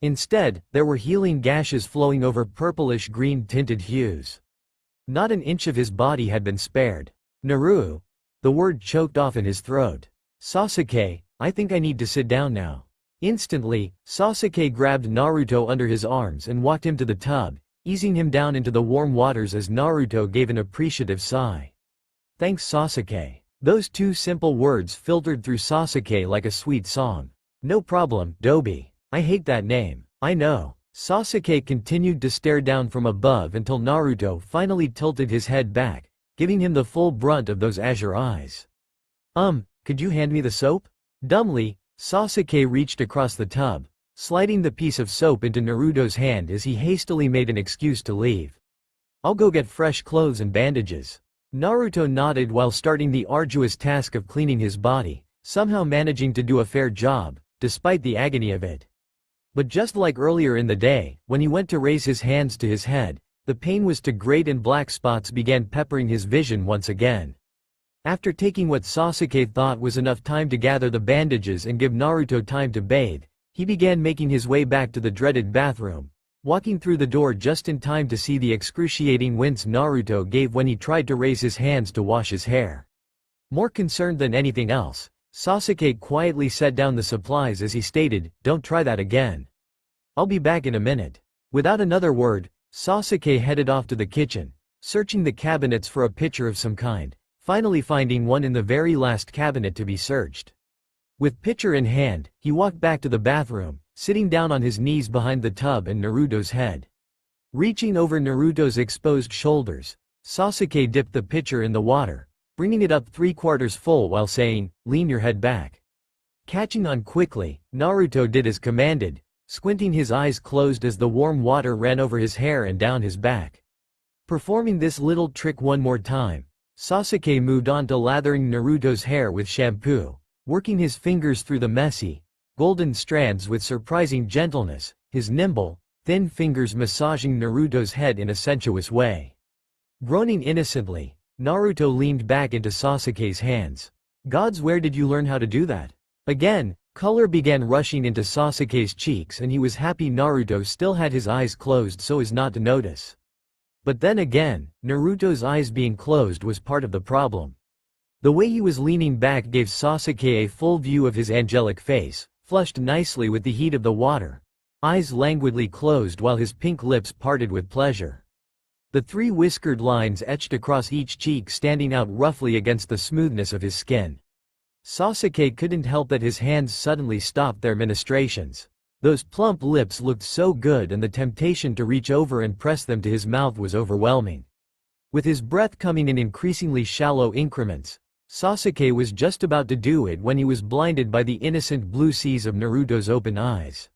Instead, there were healing gashes flowing over purplish-green tinted hues. Not an inch of his body had been spared. "Naru," the word choked off in his throat. "Sasuke, I think I need to sit down now." Instantly, Sasuke grabbed Naruto under his arms and walked him to the tub, easing him down into the warm waters as Naruto gave an appreciative sigh. "Thanks, Sasuke." Those two simple words filtered through Sasuke like a sweet song. "No problem, Dobi. I hate that name." "I know." Sasuke continued to stare down from above until Naruto finally tilted his head back, giving him the full brunt of those azure eyes. Could you hand me the soap?" Dumbly, Sasuke reached across the tub, sliding the piece of soap into Naruto's hand as he hastily made an excuse to leave. "I'll go get fresh clothes and bandages." Naruto nodded while starting the arduous task of cleaning his body, somehow managing to do a fair job, despite the agony of it. But just like earlier in the day, when he went to raise his hands to his head, the pain was too great and black spots began peppering his vision once again. After taking what Sasuke thought was enough time to gather the bandages and give Naruto time to bathe, he began making his way back to the dreaded bathroom, walking through the door just in time to see the excruciating wince Naruto gave when he tried to raise his hands to wash his hair. More concerned than anything else, Sasuke quietly set down the supplies as he stated, "Don't try that again. I'll be back in a minute." Without another word, Sasuke headed off to the kitchen, searching the cabinets for a pitcher of some kind, finally finding one in the very last cabinet to be searched. With pitcher in hand, he walked back to the bathroom, sitting down on his knees behind the tub and Naruto's head. Reaching over Naruto's exposed shoulders, Sasuke dipped the pitcher in the water, bringing it up 3/4 full while saying, "Lean your head back." Catching on quickly, Naruto did as commanded, squinting his eyes closed as the warm water ran over his hair and down his back. Performing this little trick one more time, Sasuke moved on to lathering Naruto's hair with shampoo, working his fingers through the messy, golden strands with surprising gentleness, his nimble, thin fingers massaging Naruto's head in a sensuous way. Groaning innocently, Naruto leaned back into Sasuke's hands. "Gods, where did you learn how to do that?" Again, color began rushing into Sasuke's cheeks and he was happy Naruto still had his eyes closed so as not to notice. But then again, Naruto's eyes being closed was part of the problem. The way he was leaning back gave Sasuke a full view of his angelic face, flushed nicely with the heat of the water, eyes languidly closed while his pink lips parted with pleasure. The 3 whiskered lines etched across each cheek standing out roughly against the smoothness of his skin. Sasuke couldn't help that his hands suddenly stopped their ministrations. Those plump lips looked so good and the temptation to reach over and press them to his mouth was overwhelming. With his breath coming in increasingly shallow increments, Sasuke was just about to do it when he was blinded by the innocent blue seas of Naruto's open eyes.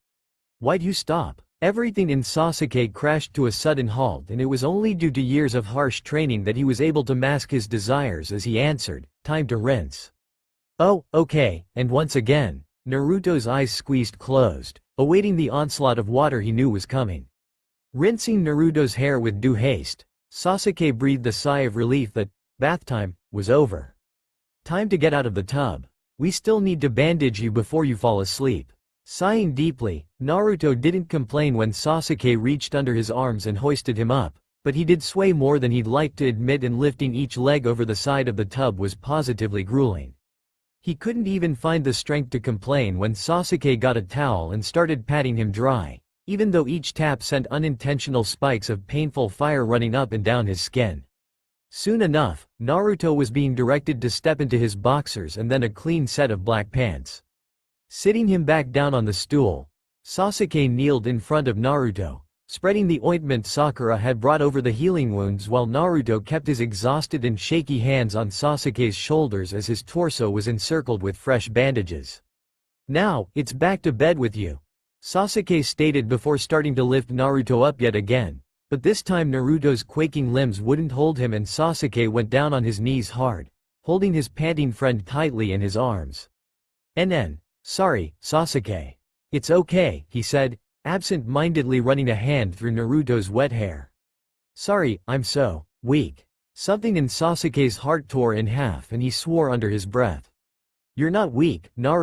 "Why'd you stop?" Everything in Sasuke crashed to a sudden halt and it was only due to years of harsh training that he was able to mask his desires as he answered, "Time to rinse." "Oh, okay," and once again, Naruto's eyes squeezed closed, awaiting the onslaught of water he knew was coming. Rinsing Naruto's hair with due haste, Sasuke breathed a sigh of relief that, bath time, was over. "Time to get out of the tub. We still need to bandage you before you fall asleep." Sighing deeply, Naruto didn't complain when Sasuke reached under his arms and hoisted him up, but he did sway more than he'd like to admit and lifting each leg over the side of the tub was positively grueling. He couldn't even find the strength to complain when Sasuke got a towel and started patting him dry, even though each tap sent unintentional spikes of painful fire running up and down his skin. Soon enough, Naruto was being directed to step into his boxers and then a clean set of black pants. Sitting him back down on the stool, Sasuke kneeled in front of Naruto, Spreading the ointment Sakura had brought over the healing wounds while Naruto kept his exhausted and shaky hands on Sasuke's shoulders as his torso was encircled with fresh bandages. "Now, it's back to bed with you," Sasuke stated before starting to lift Naruto up yet again. But this time Naruto's quaking limbs wouldn't hold him and Sasuke went down on his knees hard, holding his panting friend tightly in his arms. Sorry, Sasuke. It's okay," he said, absent-mindedly running a hand through Naruto's wet hair. "Sorry, I'm so weak." Something in Sasuke's heart tore in half and he swore under his breath. "You're not weak, Naruto."